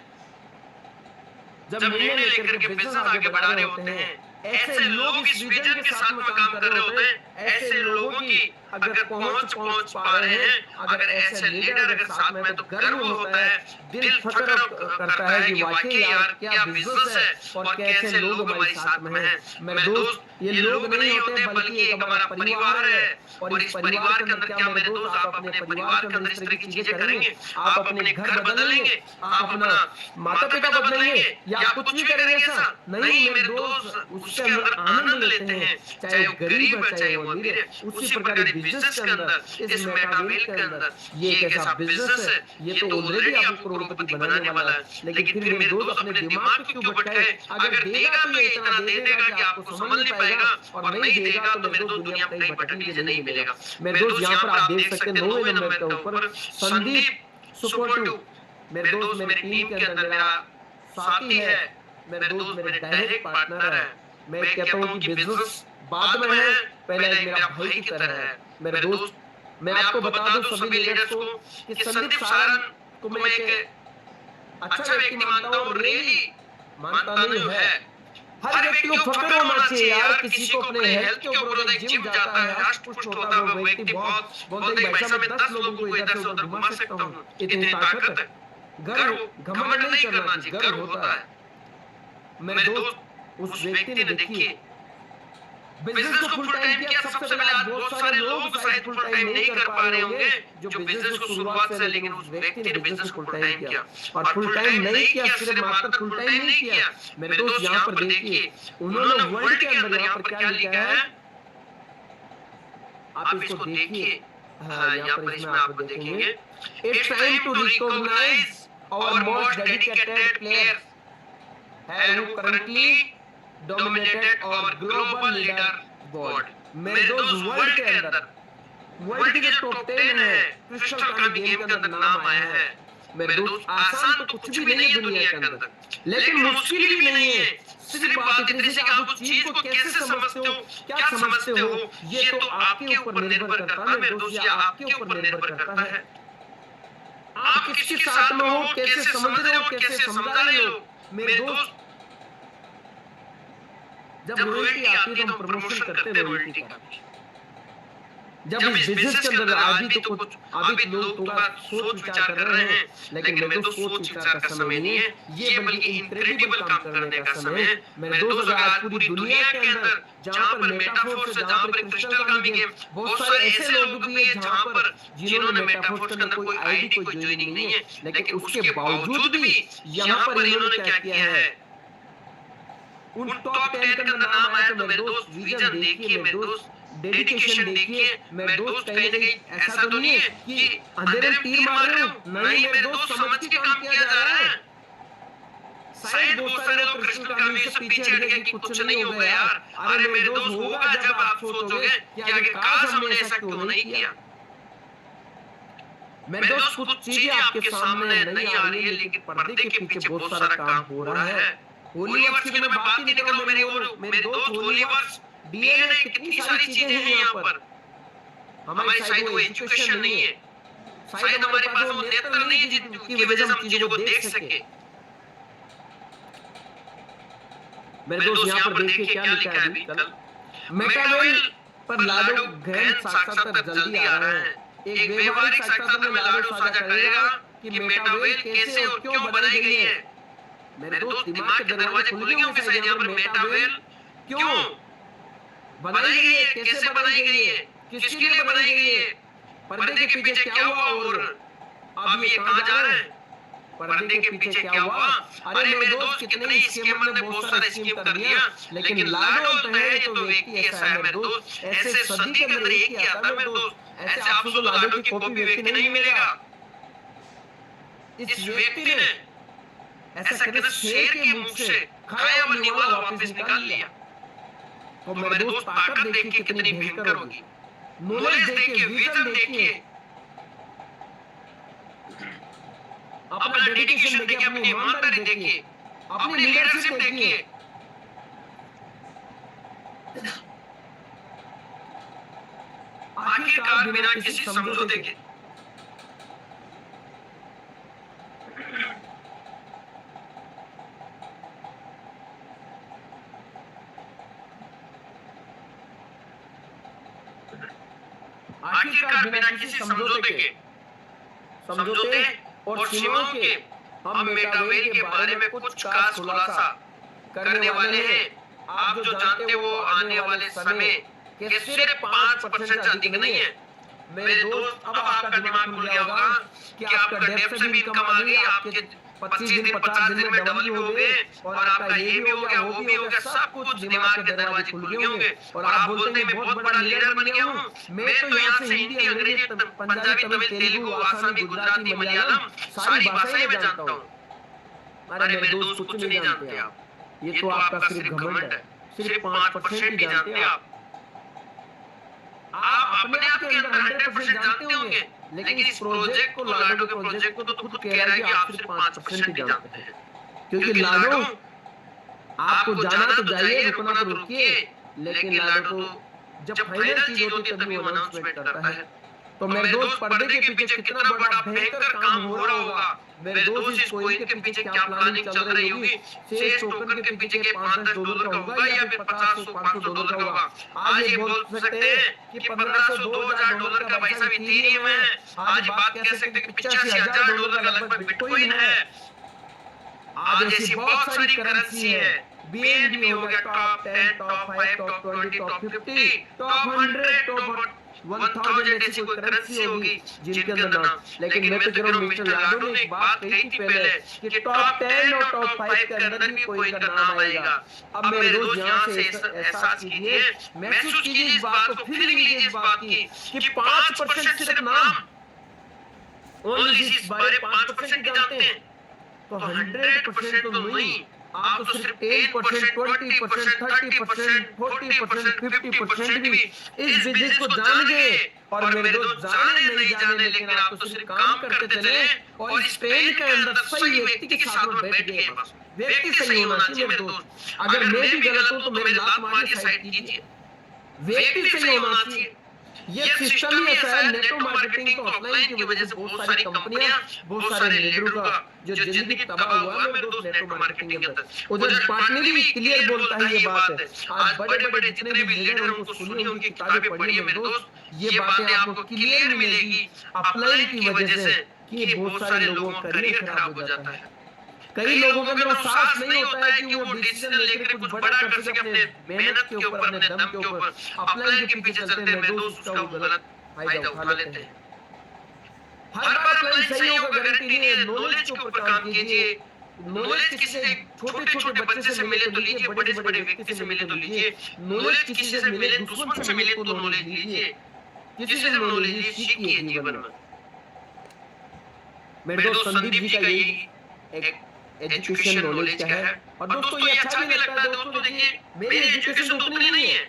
Speaker 2: जब निर्णय लेकर के बिजनेस आगे बढ़ा रहे होते हैं, ऐसे लोग इस विजन के साथ में काम कर रहे होते हैं, ऐसे लोगों की अगर पहुंच पा रहे हैं, अगर ऐसे लीडर अगर साथ में, तो गर्व होता है, दिल फख्र करता है कि वाकई यार क्या बिजनेस है और कैसे लोग हमारे साथ में हैं। मेरे दोस्त ये लोग नहीं होते बल्कि एक हमारा परिवार है। और इस परिवार के अंदर क्या मेरे दोस्त, आप अपने परिवार के अंदर इस तरह की चीजें करेंगे, आप अपने घर बदल लेंगे, आप अपना माता पिता बदलेंगे या आप कुछ भी करेंगे ऐसा नहीं। मेरे दोस्त उसके अंदर आनंद लेते हैं, चाहे वो गरीब है चाहे वो अमीर है। उसी प्रकार बिजनेस के अंदर, इस मेटावेल के अंदर ये एक ऐसा बिजनेस है, ये तो ऑलरेडी आपको करोड़पति बनाने वाला है। लेकिन फिर मेरे दोस्त अपने दिमाग को क्यों भटकाए, अगर देगा तो ये इतना दे देगा कि आपको समझ नहीं पाएगा, और नहीं देगा तो मेरे दोस्त दुनिया में कहीं भटकने के लिए नहीं मिलेगा। मेरे दोस्त यहाँ पर आप देख सकते हैं 9वें नंबर के ऊपर संदीप सुपोर्टिव। मेरे दोस्त मेरी टीम के अंदर मेरा साथी है, मेरे दोस्त मेरे डायरेक्ट पार्टनर है। मैं कहता हूँ कि बिजनेस बाद में है, पहले एक मेरा भाई की तरह है। मेरे दोस्त मैं आपको बता दूं सभी लीडर्स को कि संदीप सारण को मैं एक अच्छा व्यक्ति मानता हूँ, रियली मानता नहीं है। हर व्यक्ति को फख्र होना चाहिए यार, किसी को अपने हेल्थ के ऊपर होता है, जिम जाता है, हष्ट पुष्ट होता है वो व्यक्ति, बहुत बोलते हैं भाई साहब मैं 10 लोगों को इधर से उधर घुमा सकता हूँ, इतनी ताकत है। गर्व घमंड नहीं करना चाहिए, गर्व होता है। मेरे दोस्त उस व्यक्ति ने देखिए बिजनेस को फुल टाइम किया। सबसे पहले आज बहुत सारे लोग शायद फुल टाइम नहीं कर पा रहे होंगे जो बिजनेस को शुरुआत से, लेकिन उस व्यक्ति ने बिजनेस को फुल टाइम किया। और फुल टाइम नहीं किया, सिर्फ मात्र फुल टाइम नहीं किया। मेरे दोस्त यहाँ पर देखिए उन्होंने वर्ल्ड के अंदर यहाँ पर क्या लिखा है, आप इसको देखिए। हाँ यहाँ पर इसमें आप देखेंगे, it's time to recognize our most dedicated players who currently dominated और ग्लोबल लीडर बोर्ड। मेरे दोस्त वर्ल्ड के अंदर, वर्ल्ड के जो टॉप 10 है क्रिस्टल कामी गेम के अंदर नाम आया है। मेरे दोस्त आसान तो कुछ भी नहीं है दुनिया के अंदर, लेकिन मुश्किल भी नहीं है। सिर्फ बात इतनी सी कि आप उस चीज को कैसे समझते हो, क्या समझते हो, ये तो आपके ऊपर निर्भर करता है। मेरे दोस्त ये आपके ऊपर निर्भर करता है, आप किसके साथ में हो, कैसे समझ रहे हो, कैसे समझा रहे हो। मेरे दोस्त जब रॉयल्टी आती है तो हम प्रमोशन करते हैं रॉयल्टी का, जब इस बिजनेस के अंदर अभी तो कुछ अभी लोग थोड़ा सोच विचार कर रहे हैं, लेकिन मेरे दोस्त सोच विचार का समय नहीं है, ये बल्कि इनक्रेडिबल काम करने का समय है मेरे दोस्त। अगर आज पूरी दुनिया के अंदर जहां पर मेटाफोर्स है, जहां पर क्रिस्टल गामी गेम, बहुत सारे ऐसे लोग भी है जहां पर जिन्होंने मेटाफोर्स के अंदर कोई आईडी कोई ज्वाइनिंग नहीं है, लेकिन उसके बावजूद भी यहाँ पर इन्होंने क्या किया है, उन टॉप 10 के अंदर नाम आया। तो मेरे दोस्त विजन देखिए, मेरे दोस्त डेडिकेशन देखिए मेरे दोस्त, कहीं ना कहीं ऐसा तो नहीं है कि अंधेरे में तीर मार रहे हो, नहीं मेरे दोस्त, समझ के काम किया जा रहा है। शायद बहुत सारे लोग क्रिस्टल गामी से पीछे हट गए कि कुछ नहीं होगा यार, अरे मेरे दोस्त होगा जब आप सोचोगे कि आगे काश हमने ऐसा क्यों नहीं किया। मेरे दोस्त कुछ चीजें आपके सामने नहीं आ रही है, लेकिन पर्दे के पीछे बहुत सारा काम हो रहा है। होली वर्ष की तो मैं बात ही नहीं कर रहा हूँ मेरे दोस्त, होली वर्ष डीएनए कितनी सारी चीजें हैं यहाँ पर। हमारी शायद वो एजुकेशन नहीं है, शायद हमारे पास वो नेत्र नहीं है जिसकी वजह से हम चीजों को देख सके। मेरे दोस्त यहाँ पर देखिए क्या लिखा है अभी कल, मेटावेल पर लाडो गहन साक्षात्कार जल्दी आ रहा है। एक व्यवहारिक साक्षात्कार में लाडो साझा करेगा कि मेटावेल कैसे और क्यों बनाई गई है। मेरे दोस्त दिमाग के दरवाजे खुल गए होंगे शायद यहाँ पर, मेटावेल क्यों बनाई गई है, कैसे बनाई गई है, किसके लिए बनाई गई है, पर्दे के पीछे क्या हुआ और अब ये कहां जा रहे हैं, पर्दे के पीछे क्या हुआ। अरे मेरे दोस्त कितने स्कीमर ने बहुत सारे स्कीम कर दिया, लेकिन लाडो तो है तो व्यक्ति ऐसा है मेरे दोस्त, ऐसे सदी के अंदर एक ही आता है मेरे दोस्त, ऐसे आपको तो लाडो की कॉपी व्यक्ति नहीं मिलेगा। इस व्यक्ति ने ऐसा कहते शेर के मुंह से खाया हुआ निवाला वापस निकाल लिया। तो मेरे दोस्त ताकत देखिए कितनी भयंकर होगी, नॉलेज देखिए, विजन देखिए, अपना डेडिकेशन देखिए, अपनी ईमानदारी देखिए, अपनी लीडरशिप देखिए। आखिरकार बिना किसी समझौते के समझौते और सीमाओं के हम मेटावेल के बारे में कुछ खास खुलासा करने वाले हैं। आप जो जानते हो वो आने वाले समय के सिर्फ 5% से अधिक नहीं है। मेरे दोस्त अब आपका दिमाग खुल गया होगा कि आपका डेप्थ से भी इनकम आ गई, आपके 25 दिन 50 दिन में डबल भी हो गए और आपका ये भी हो गया वो भी हो गया, सब कुछ दिमाग के दरवाजे खुल गए होंगे और आप बोलते हैं मैं बहुत बड़ा लीडर बन गया हूँ, मैं तो यहाँ से हिंदी, अंग्रेजी, पंजाबी, तमिल, तेलुगु, आसामी, गुजराती, मलयालम सारी भाषाएं मैं जानता हूँ। अरे मेरे दोस्त कुछ नहीं जानते आप, ये तो आपका सिर्फ घमंड है, सिर्फ 5% ही जानते हैं आप। आप अपने आप के अंदर 100% जानते होंगे, लेकिन इस प्रोजेक्ट को, लाडो के प्रोजेक्ट को तो खुद कह रहा है कि आप सिर्फ 5% ही जानते हैं। क्योंकि लाडो आपको जाना तो जाइए, रुकना तो रुकिए, लेकिन लाडो तो जब फाइनल चीज होती है तभी वो अनाउंसमेंट करता है। तो मेरे दोस्त पर्दे के पीछे कितना बड़ा भयंकर काम हो रहा होगा। मेरे दोस्त इस कोइन के पीछे क्या प्लानिंग चल रही होगी, शेष टोकन के पीछे के $5-10 का होगा या फिर $50-500 का होगा। आज ये बोल सकते हैं कि $1500-2000 का भाई साहब इथेरियम है, आज बात कह सकते हैं कि $85,000 का लगभग बिटकॉइन है। आज ऐसी बहुत सारी करेंसी है, बीएनबी हो गया, top 10, top 5, top 20, top 50, top 100, top 1000 ऐसी कोई करेंसी होगी जिनके अंदर नाम। लेकिन मैं तो कह रहा हूँ मिस्टर लाडो ने एक बात कही थी पहले कि टॉप 10 और टॉप 5 के अंदर भी कोई का नाम आएगा। अब मेरे दोस्त यहाँ से एहसास कीजिए, महसूस कीजिए इस बात को, फीलिंग लीजिए इस बात की कि 5% सिर्फ नाम, ओनली इस बारे 5% जानते हैं, तो 100% तो नहीं, आप तो सिर्फ 10%, 20%, 30%, 40%, 50% भी इस बिजनेस को जान गए। और मेरे दोस्त जाने नहीं जाने, लेकिन आप तो सिर्फ काम करते चले और इस पेन के अंदर सही व्यक्ति के साथ में बैठ गए। बस व्यक्ति सही होना चाहिए मेरे दोस्त। अगर मैं भी गलत हूं तो मेरे लात मार के साइड कीजिए, व्यक्ति सही होना चाहिए। ये सिस्टम ही ऐसा है, नेटवर्क मार्केटिंग तो ऑफलाइन की वजह से बहुत सारी कंपनियां, बहुत सारे लीडरों का जो जिंदगी तबाह हुआ है मेरे दोस्त नेटवर्क मार्केटिंग के अंदर। उधर पार्टनर भी क्लियर बोलता है ये बात है। आज बड़े बड़े जितने भी लीडर हैं उनको सुनिए, उनकी किताबें पढ़िए मेरे दोस्त, ये बातें आपको क्लियर मिलेगी ऑफलाइन की वजह से कि बहुत सारे लोगों का करियर खराब हो जाता है। कई लोगों के अंदर वो साहस नहीं होता है कि वो डिसीजन लेकर कुछ बड़ा कर सके अपने मेहनत के ऊपर, अपने दम के ऊपर। अपलाइन के पीछे चलते हैं मेरे दोस्त, उसका वो गलत फायदा उठा लेते हैं। हर बार अपलाइन सही होगा गारंटी नहीं है। नॉलेज के ऊपर काम कीजिए। नॉलेज किसी से, छोटे छोटे बच्चे से मिले तो लीजिए, बड़े बड़े व्यक्ति से मिले तो लीजिए। नॉलेज किसी से मिले, दुश्मन से मिले तो नॉलेज लीजिए। किसी से नॉलेज लीजिए, सीखिए जीवन में। मेरे दोस्त संदीप जी का यही एक एजुकेशन नॉलेज क्या है। और दोस्तों ये अच्छा भी लगता है दोस्तों, देखिए मेरी एजुकेशन तो उतनी नहीं है,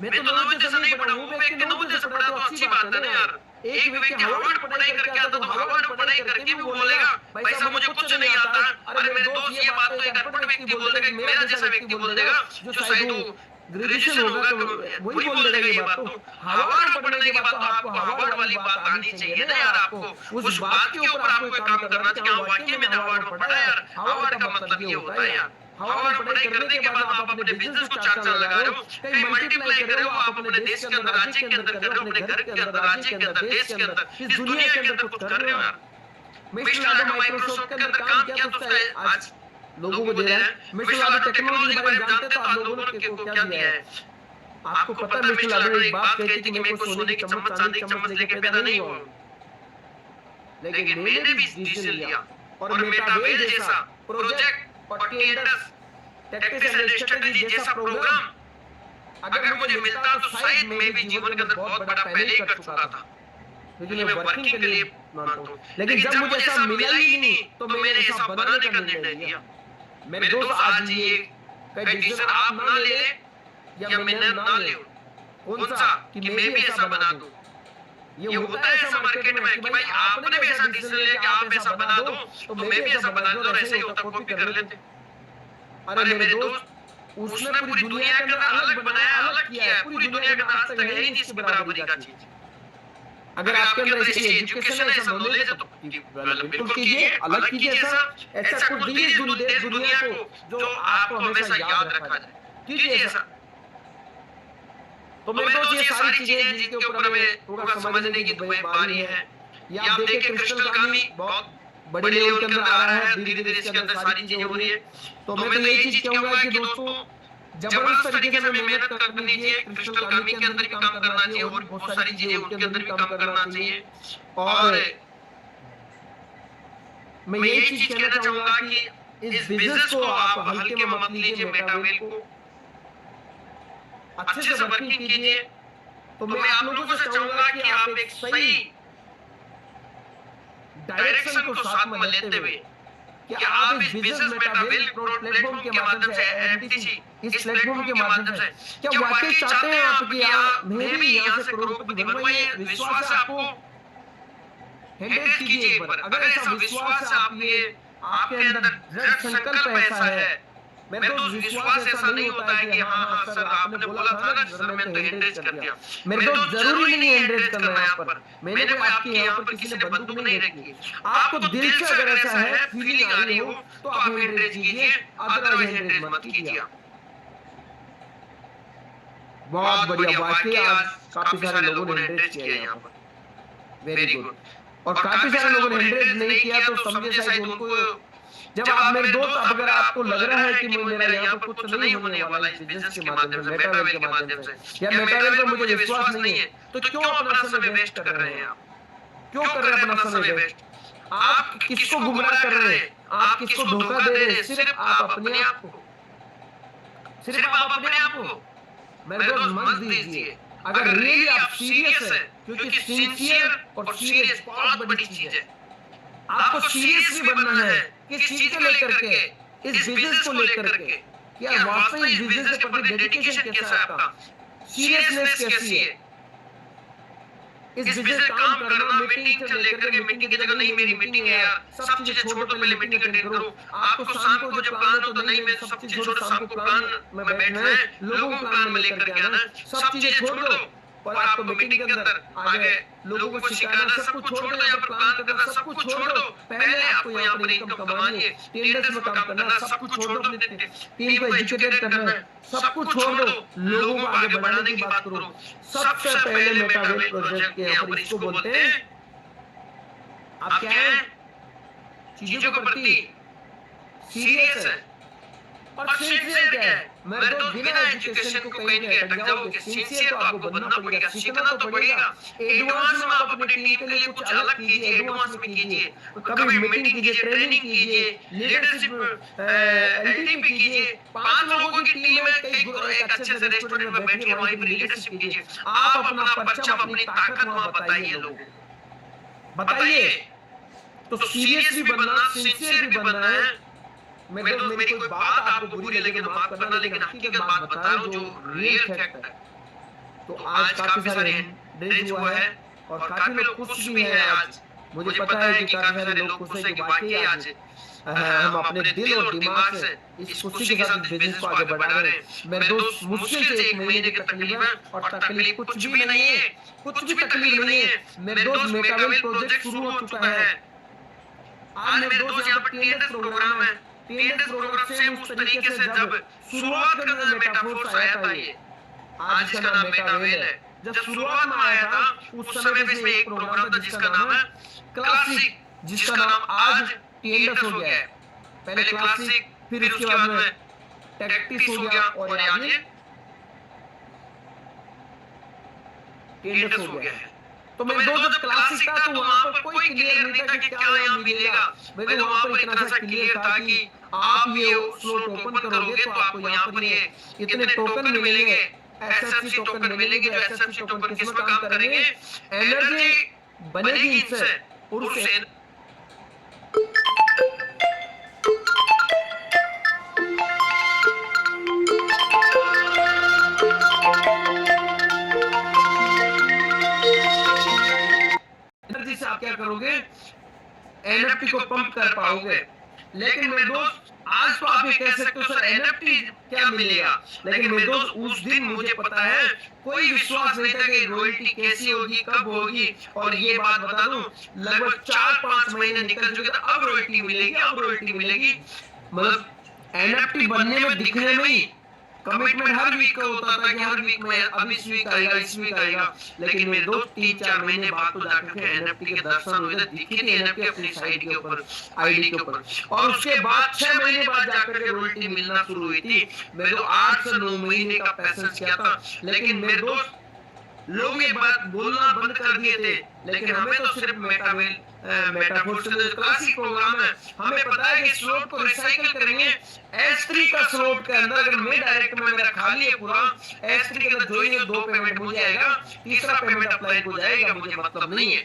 Speaker 2: मैं तो नवोदय जैसा नहीं पढ़ा हूँ, व्यक्ति नवोदय जैसा पढ़ा तो अच्छी बात है ना यार। एक व्यक्ति हार्वर्ड पढ़ाई करके आता तो हार्वर्ड पढ़ाई करके भी बोलेगा भाई साहब मुझे कुछ नहीं आता। अरे मेरे दोस्त ये बात तो एक अनपढ़ व्यक्ति बोल देगा, मेरा जैसा व्यक्ति बोल देगा जो शायद ग्रेजुएशन होगा तो वही बोल देगा ये बात। तो हार्वर्ड पढ़ने के बाद तो आपको हार्वर्ड वाली बात आनी चाहिए ना यार। आपको उस बात के ऊपर आपको एक काम करना चाहिए। हाँ वाकई में हार्वर्ड पढ़ा यार। हार्वर्ड का मतलब ये होता है यार, हार्वर्ड पढ़ाई करने के बाद आप अपने बिजनेस को चार चांद लगा रहे हो, कहीं मल्टीप्लाई कर रहे हो, आप अपने देश के अंदर, राज्य के अंदर कर रहे हो, अपने घर के अंदर, राज्य के अंदर, देश के अंदर, इस दुनिया के अंदर कुछ कर रहे हो यार। मिस्टर आदम माइक्रोसॉफ्ट के अंदर काम किया तो उसका आज लोगों को दे रहा है। मिस्टर आदम टेक्नोलॉजी के बारे में जानते तो आप लोगों ने क्या दिया है। आपको पता है मिस्टर आदम एक बात कहती थी कि मैं कोई सोने की चम्मच, चांदी की चम्मच लेके पैदा नहीं हुआ, लेकिन मैंने भी डिसीजन लिया और मेटावेल जैसा प्रोजेक्ट और टेंडर्स, टैक्टिक्स एंड स्ट्रेटजी जैसा प्रोग्राम अगर मुझे मिलता तो शायद मैं भी जीवन के अंदर बहुत बड़ा पहले ही कर चुका था, क्योंकि मैं वर्किंग के लिए मानता हूँ। लेकिन जब मुझे ऐसा मिला ही नहीं तो मैंने ऐसा बनाने का निर्णय लिया। मेरे दोस्त आज ये कई डिसीजन आप ना ले या मैं ना ले, कौन सा कि मैं भी ऐसा बना दूं। ये होता है ऐसा मार्केट में कि भाई आपने भी ऐसा डिसीजन लिया कि आप ऐसा बना दो तो मैं भी ऐसा बना दूं, और ऐसे ही होता कॉपी कर लेते। अरे मेरे दोस्त उसने पूरी दुनिया के अंदर अलग बनाया, अलग किया है। पूरी दुनिया के अंदर आज तक है ही नहीं इसकी बराबरी का चीज। अगर आपके अंदर ऐसी एजुकेशन है, ऐसा नॉलेज है तो बिल्कुल कीजिए, अलग कीजिए। ऐसा कुछ दीजिए दुनिया को जो आपको हमेशा याद रखा जाए, कीजिए ऐसा। तो मेरे दोस्त ये सारी चीजें हैं जिनके ऊपर हमें थोड़ा समझने की बारी है। ये आप देखिए क्रिस्टल कामी बहुत बड़े लेवल के अंदर आ रहा है, धीरे धीरे इसके अंदर सारी चीजें हो रही है। तो मैं तो यही चीज कहूंगा कि दोस्तों जबरदस्त तरीके से मेहनत करनी चाहिए, क्रिस्टल कामी के अंदर भी काम करना चाहिए और बहुत सारी चीजें उनके अंदर भी काम करना चाहिए। और मैं यही चीज कहना चाहूंगा कि इस बिजनेस को आप हल्के में मत लीजिए, मेटावेल को अच्छे से वर्किंग कीजिए। तो मैं आप लोगों से चाहूंगा कि आप एक सही डायरेक्शन को साथ में लेते हुए कि आप इस बिजनेस मेटावेल प्लेटफॉर्म के माध्यम से, एमटीसी इस प्लेटफॉर्म के माध्यम से क्या वाकई चाहते हैं आप कि मैं भी यहाँ से करोड़पति बनूं। ये विश्वास है आपको, हैंडल कीजिए एक बार। अगर ऐसा विश्वास है आपके अंदर दृढ़ संकल्प ऐसा है, मेरे दोस्त विश्वास ऐसा नहीं होता है कि हाँ हाँ सर आपने बोला था ना सर मैं तो एंड्रेज कर दिया। मेरे दोस्त जरूरी नहीं है एंड्रेज करना यहाँ पर। मैंने कोई आपके यहाँ पर किसी ने बंदूक नहीं रखी। आपको दिल से अगर ऐसा है, फीलिंग आ रही हो तो आप एंड्रेज कीजिए, अदरवाइज एंड्रेज मत कीजिए। बहुत बढ़िया, वाकई आज काफी सारे लोगों ने एंड्रेज किया यहाँ पर, वेरी गुड। और काफी सारे लोगों ने एंड्रेज नहीं किया तो समझे शायद उनको, जब आप मेरे दोस्त अगर आपको लग रहा है कि मेरा यहाँ पर कुछ नहीं होने वाला इस बिजनेस के माध्यम से, मेटावेल के माध्यम से, या मेटावेल पर मुझे विश्वास नहीं है, तो क्यों अपना समय वेस्ट कर रहे हैं आप? क्यों कर रहे हैं अपना समय वेस्ट? आप किसको गुमराह कर रहे हैं? आप किसको धोखा दे रहे हैं? सिर्फ आप अपने आप को, सिर्फ आप अपने आप को। मेरे दोस्त मत दीजिए। अगर रियली आप सीरियस है, क्योंकि सिंसियर और सीरियस बहुत बड़ी चीज है। आपको सीरियस भी बनना है किस चीज को लेकर के, इस बिजनेस को लेकर के, क्या वाकई इस बिजनेस के प्रति डेडिकेशन कैसा है आपका, सीरियसनेस कैसी है। इस बिजनेस काम करना, मीटिंग से लेकर के मीटिंग की जगह नहीं मेरी मीटिंग है यार, सब चीजें छोड़ दो, पहले मीटिंग अटेंड करो। आपको शाम को जब प्लान हो तो नहीं मैं सब चीज छोड़, शाम को प्लान में बैठना है, लोगों को प्लान में लेकर के आना, सब चीजें छोड़ दो, और आपको मीटिंग के अंदर आगे लोगों को सिखाना, सब कुछ छोड़ दो, यहाँ पर प्लान करना, सब कुछ छोड़ दो, पहले आपको यहाँ पर इनकम कमानी है, टेंडर्स में काम करना, सब कुछ छोड़ दो, अपने टीम को एजुकेटेड करना है, सब कुछ छोड़ दो, लोगों को आगे बढ़ाने की बात करो। सबसे पहले मेटावेल प्रोजेक्ट के यहाँ पर इसको बोलते हैं, आप क्या है, चीजों के प्रति सीरियस है। और सिंसियर क्या है, मेरे दोस्त, बिना एजुकेशन को कहीं नहीं अटक जाओगे, सिंसियर तो आपको बनना पड़ेगा, सीखना तो पड़ेगा। एडवांस में आप अपनी टीम के लिए कुछ अलग कीजिए, एडवांस में कीजिए, कभी मीटिंग कीजिए, ट्रेनिंग कीजिए, लीडरशिप एलटीपी कीजिए, 5 लोगों की टीम में एक अच्छे से रेस्टोरेंट में बैठिए, वहीं पर लीडरशिप कीजिए, आप अपना परचम, अपनी ताकत वहां बताइए लोगों को, बताइए। तो सीरियस भी बनना, सिंसियर भी बनना है। मेरे दोस्त, मेरी कोई बात आपको बुरी लगे तो माफ करना, लेकिन हकीकत बात बता रहा हूं जो रियल फैक्ट है। तो आज काफी सारे डेज हुआ है और काफी लोग खुश भी हैं आज। मुझे पता है कि काफी सारे लोग खुश हैं कि वाकई आज हम अपने दिल और दिमाग से इस खुशी के साथ बिजनेस को आगे बढ़ा रहे हैं। मेरे दोस्त, मुश्किल से 1 महीने की तकलीफ है, और तकलीफ कुछ भी नहीं है, कुछ भी तकलीफ नहीं है। मेरे दोस्त, मेटावेल प्रोजेक्ट शुरू हो चुका है। आज मेरे दोस्त यहाँ पर टीएनएस प्रोग्राम है, टीएनएस प्रोग्राम सेम उस तरीके से जब शुरुआत करने में मेटाफोर्स आया था, ये आज इसका नाम मेटावेल है। जब शुरुआत में आया था उस समय पे इसमें एक प्रोग्राम था जिसका नाम है क्लासिक, जिसका नाम आज टीएनएस हो गया है। पहले क्लासिक, फिर उसके बाद में टैक्टिस हो गया, और आज ये टीएनएस हो गया है। तो मेरे दोस्त, जब क्लासिक था तो वहां पर कोई क्लियर नहीं था कि क्या यहाँ मिलेगा। मेरे वहां पर इतना सा क्लियर था कि आप ये स्लॉट ओपन करोगे तो आपको यहाँ पर ये इतने टोकन मिलेंगे, एसएफसी टोकन मिलेंगे, जो एसएफसी टोकन किस में काम करेंगे, एनर्जी बनेगी इनसे, और उससे आप क्या करोगे, एनएफटी को पंप कर पाओगे। लेकिन मेरे दोस्त, आज तो आप ये कह सकते हो सर एनएफटी क्या मिलेगा, लेकिन मेरे दोस्त उस दिन मुझे पता है कोई विश्वास नहीं था कि रॉयल्टी कैसी होगी, कब होगी। और ये बात बता दूं, लगभग 4-5 महीने निकल चुके थे, अब रॉयल्टी मिलेगी, अब रॉयल्टी मिलेगी। मतलब एनएफटी बनने में, दिखने में ही कमिटमेंट हर वीक का होता था कि हर वीक में अब इस वीक आएगा, इस वीक आएगा। लेकिन मेरे दोस्त 3-4 महीने बाद तो जाकर के एनएफटी के दर्शन हुए थे, दिखी थी एनएफटी अपनी साइड के ऊपर, आईडी के ऊपर। और उसके बाद 6 महीने बाद जाकर के रॉयल्टी मिलना शुरू हुई थी। मेरे तो 8 से 9 महीने का पैसेंस किया था। लेकिन मेरे दोस्त, लोग ये बात बोलना बंद कर दिए थे, लेकिन हमें तो सिर्फ मेटावेल मेटाफोर्स का क्लासिक प्रोग्राम है, हमें पता है कि स्लॉट को रिसाइकिल करेंगे। S3 का स्लॉट के अंदर अगर मैं डायरेक्ट में मेरा खाली है पूरा, S3 के अंदर जो 2 पेमेंट मुझे आएगा, तीसरा पेमेंट अप्लाई हो जाएगा, मुझे मतलब नहीं है।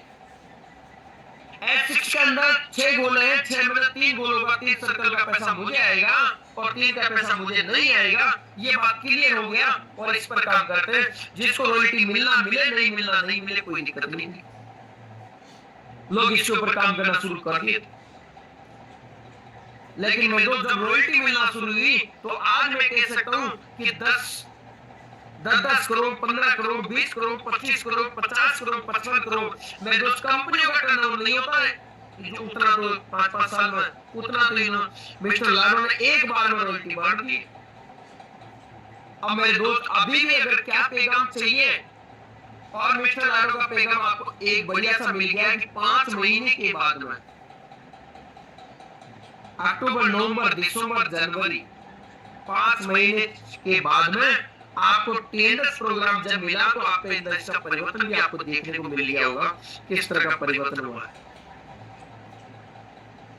Speaker 2: S6 के अंदर 6 गोल है, 6 में 3 गोल होगा, 3 सर्कल का पैसा मुझे आएगा और 3 का पैसा मुझे नहीं आएगा। ये बात क्लियर हो गया, और इस पर काम करते हैं। जिसको रॉयल्टी मिलना मिले, नहीं मिलना नहीं मिले, कोई दिक्कत नहीं। लोग इसके ऊपर काम करना शुरू कर दिए। लेकिन मेरे दोस्त, जब रॉयल्टी मिलना शुरू हुई तो आज मैं कह सकता हूं कि 10 करोड़, 15 करोड़, 20 करोड़, 25 करोड़, 50 करोड़, 55 करोड़। मेरे दोस्त, कंपनियों का टर्नओवर नहीं होता है जो उतना, तो 5-5 साल में उतना तो मिस्टर लाडो ने एक बार में रॉयल्टी बांट दी। अब मेरे दोस्त, अभी भी अगर क्या पैगाम चाहिए, और मिस्टर लाडो का पैगाम आपको एक बढ़िया सा मिल गया कि 5 महीने के बाद में, अक्टूबर, नवंबर, दिसंबर, जनवरी, 5 महीने के बाद में आपको टेंडर्स प्रोग्राम जब मिला तो आपके अंदर इसका परिवर्तन भी आपको देखने को मिल गया होगा, किस तरह का परिवर्तन हुआ है।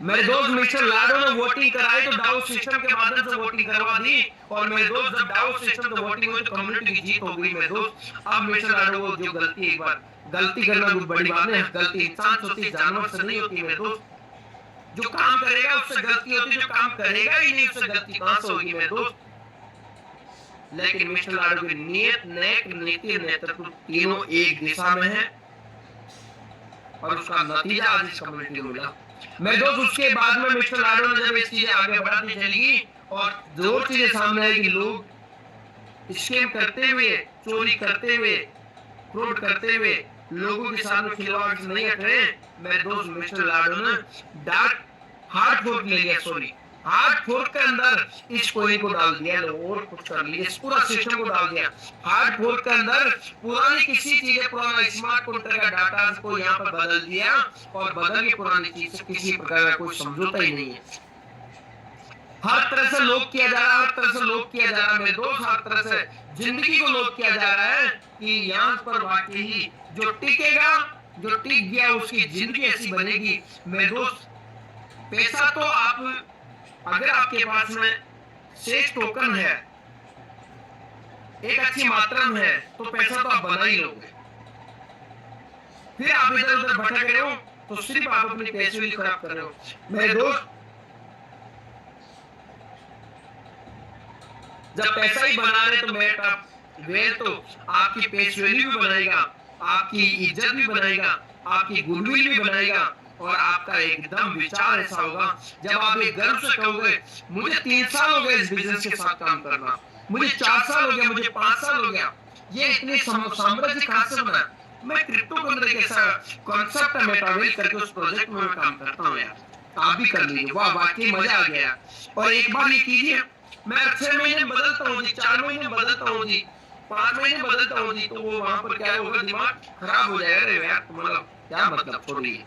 Speaker 2: मेरे दोस्त, मिस्टर लाडो ने वोटिंग कराई तो डाउ सिस्टम के माध्यम से वोटिंग करवा दी, और मेरे दोस्त, जब डाउ सिस्टम से वोटिंग हुई तो कम्युनिटी की जीत हो गई। मेरे दोस्त, अब मिस्टर लाडो को जो गलती, एक बार गलती करना कोई बड़ी बात नहीं, गलती इंसान से होती है, जानवर से नहीं होती। मेरे दोस्त, जो काम करेगा उससे गलती होती, जो काम करेगा ही नहीं उससे गलती कहां से होगी मेरे दोस्त। लेकिन मिस्टर लाडो की नियत, नेक, नीति, नेतृत्व तीनों एक दिशा में है, और उसका नतीजा आज इस कम्युनिटी को मिला। मेरे दोस्त, उसके बाद में मिस्टर लाडो ने जब ये चीजें आगे बढ़ाती चली, और जो चीजें सामने आई कि लोग स्कैम करते हुए, चोरी करते हुए, फ्रॉड करते हुए लोगों के साथ में खिलवाड़ से नहीं हट रहे मेरे दोस्त मिस्टर लाडो ने डार्क हार्ड फोर्क ले लिया, सॉरी हार्ड फोर्क के अंदर इस कोइन को डाल दिया, और कुछ कर लिया, इस पूरा सिस्टम को डाल दिया हार्ड फोर्क के अंदर। पुरानी किसी चीज है, पुराना स्मार्ट कंप्यूटर का डाटा को यहाँ पर बदल दिया और बदल के पुरानी चीज से किसी प्रकार का कोई समझौता ही नहीं है। हर तरह से लोग किया जा रहा है, हर तरह से लोग किया जा रहा है मेरे दोस्त, हर तरह से जिंदगी को लोग किया जा रहा है कि यहाँ पर वाकई ही जो टिकेगा, जो टिक गया उसकी जिंदगी ऐसी बनेगी मेरे दोस्त। पैसा तो आप अगर आपके पास में शेष टोकन है, एक अच्छी मात्रा में है, तो पैसा तो आप बना ही लोगे। फिर आप इधर उधर भटक रहे हो तो सिर्फ आप अपनी पैसे भी खराब कर रहे हो मेरे दोस्त। जब पैसा ही बना रहे तो मेट आप वेल तो आपकी पेश वैल्यू भी बनाएगा, आपकी इज्जत भी बनाएगा, आपकी गुडविल भी बनाएगा, और आपका एकदम विचार ऐसा होगा जब आप एक गर्व से कहोगे मुझे 3 साल हो गए इस बिजनेस के साथ काम करना, मुझे 4 साल हो गया, मुझे 5 साल हो गया, ये इतने साम्राज्य कहां से बना। मैं क्रिप्टो के अंदर एक ऐसा कॉन्सेप्ट है मेटावेल करके उस प्रोजेक्ट में मैं काम करता हूं यार, आप भी कर लीजिए, वाह वाकई मजा आ गया। और एक बार ये कीजिए, मैं 6 महीने बदलता हूँ जी, 4 महीने बदलता हूँ जी, 5 महीने बदलता हूँ जी, तो वो वहां पर क्या होगा, दिमाग खराब हो जाएगा। अरे यार मतलब क्या मतलब, छोड़िए।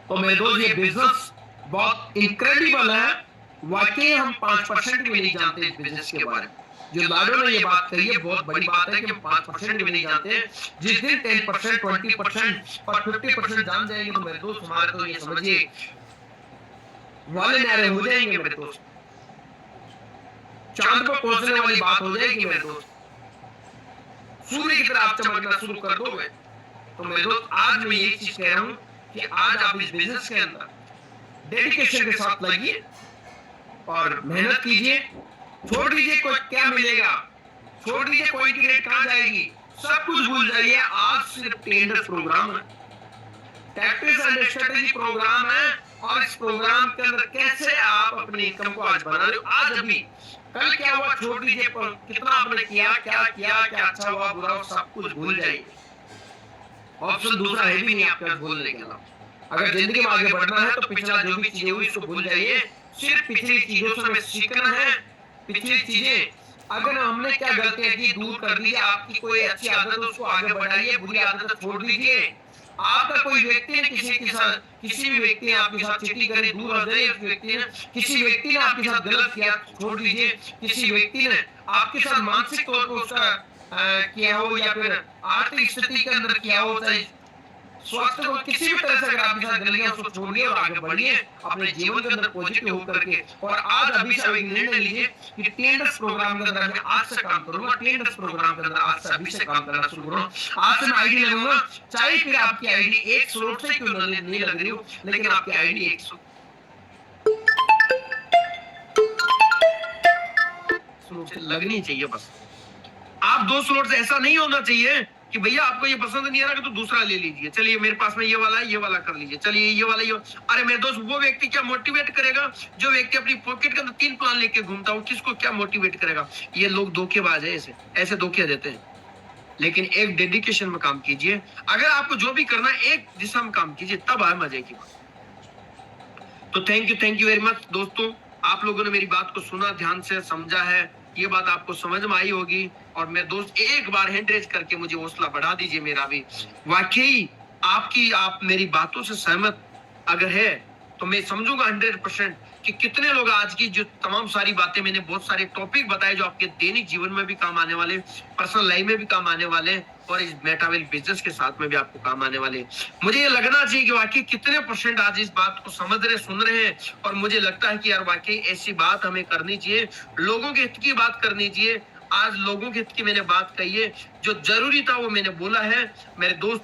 Speaker 2: तो मेरे दोस्त ये बिजनेस बहुत इनक्रेडिबल है, वाकई हम 5% भी नहीं जानते इस बिजनेस के बारे में। जो लाडो ने ये बात कही है बहुत बड़ी बात है कि हम 5% भी नहीं जानते। जिस दिन 10%, 20% और 50% जान जाएंगे तो मेरे दोस्त हमारे तो ये समझिए वाले न्यारे हो जाएंगे मेरे दोस्त, चांद पर पहुंचने वाली बात हो जाएगी मेरे दोस्त, सूर्य की तरह आप चमकना शुरू कर दोगे। तो मेरे दोस्त आज मैं ये चीज कह रहा हूं कि आज आप इस बिजनेस के अंदर डेडिकेशन के साथ लगिए और मेहनत कीजिए। छोड़ दीजिए कोई क्या मिलेगा, छोड़ दीजिए कोई की रेट कहां जाएगी, सब कुछ भूल जाइए। आज सिर्फ टेंडर प्रोग्राम है, टैक्टिक्स एंड स्ट्रेटेजी प्रोग्राम है, और इस प्रोग्राम के अंदर कैसे आप अपनी इनकम को आज बना रहे हो, आज अभी कल क्या हुआ छोड़ दीजिए, कितना आपने किया, क्या किया, क्या अच्छा हुआ बुरा हुआ सब कुछ भूल जाइए। ऑप्शन दूसरा है भी नहीं आपके पास भूलने के अलावा। अगर जिंदगी में आगे बढ़ना है तो पिछला जो भी चीजें हुई उसको भूल जाइए, सिर्फ पिछली चीजों से हमें सीखना है। पिछली चीजें अगर हमने क्या गलतियां की दूर कर दीजिए, आपकी कोई अच्छी आदत है उसको आगे बढ़ाइए, बुरी आदत छोड़ दीजिए। आपका कोई व्यक्ति ने किसी के साथ, किसी भी व्यक्ति ने आपके साथ चीटिंग करी, दूर हो जाइए। उस व्यक्ति ने, किसी व्यक्ति ने आपके साथ गलत किया, छोड़ दीजिए। किसी व्यक्ति ने आपके साथ मानसिक तौर पर उसका किया हो या फिर आर्थिक स्थिति के अंदर किया हो, चाहे स्वास्थ्य को किसी भी तरह से अगर आपके साथ गलतियां उसको छोड़िए और आगे बढ़िए अपने जीवन के अंदर पॉजिटिव होकर के। और आज अभी से एक निर्णय लीजिए कि टेंडर्स प्रोग्राम के अंदर मैं आज से काम करूंगा, टेंडर्स प्रोग्राम के अंदर आज से अभी से काम करना शुरू करूंगा। आज से मैं आईडी लगूंगा, चाहे फिर आपकी आईडी एक स्लॉट से क्यों नहीं लग रही हो, लेकिन आपकी आईडी 100 स्लॉट से लगनी चाहिए। बस आप 2 स्लॉट से ऐसा नहीं होना चाहिए कि भैया आपको ये पसंद नहीं आ रहा तो दूसरा ले लीजिए, चलिए मेरे पास में ये वाला है, ये वाला कर लीजिए, चलिए ये वाला ये। अरे मेरे दोस्त वो व्यक्ति क्या मोटिवेट करेगा जो व्यक्ति अपनी पॉकेट के अंदर 3 प्लान लेके घूमता हो, किसको क्या मोटिवेट करेगा। ये लोग धोखेबाज है, ऐसे धोखे देते हैं। लेकिन एक डेडिकेशन में काम कीजिए, अगर आपको जो भी करना है एक दिशा में काम कीजिए, तब आए मजे की बात। तो थैंक यू वेरी मच दोस्तों, आप लोगों ने मेरी बात को सुना, ध्यान से समझा है, ये बात आपको समझ में आई होगी। और मेरे दोस्त एक बार हैंड रेज करके मुझे हौसला बढ़ा दीजिए मेरा भी। वाकई आप मेरी बातों से सहमत अगर है तो मैं समझूंगा 100% कि कितने लोग आज की जो तमाम सारी बातें मैंने बहुत सारे टॉपिक बताए जो आपके दैनिक जीवन में भी काम आने वाले, पर्सनल लाइफ में भी काम आने वाले, और इस मेटावेल बिजनेस के साथ में भी आपको काम आने वाले। मुझे ये लगना चाहिए कि वाकई कितने % आज इस बात को समझ रहे, सुन रहे हैं। और मुझे लगता है कि यार वाकई ऐसी बात हमें करनी चाहिए, लोगों के हित की बात करनी चाहिए। आज लोगों के हित की मैंने बात कही है, जो जरूरी था वो मैंने बोला है। मेरे दोस्त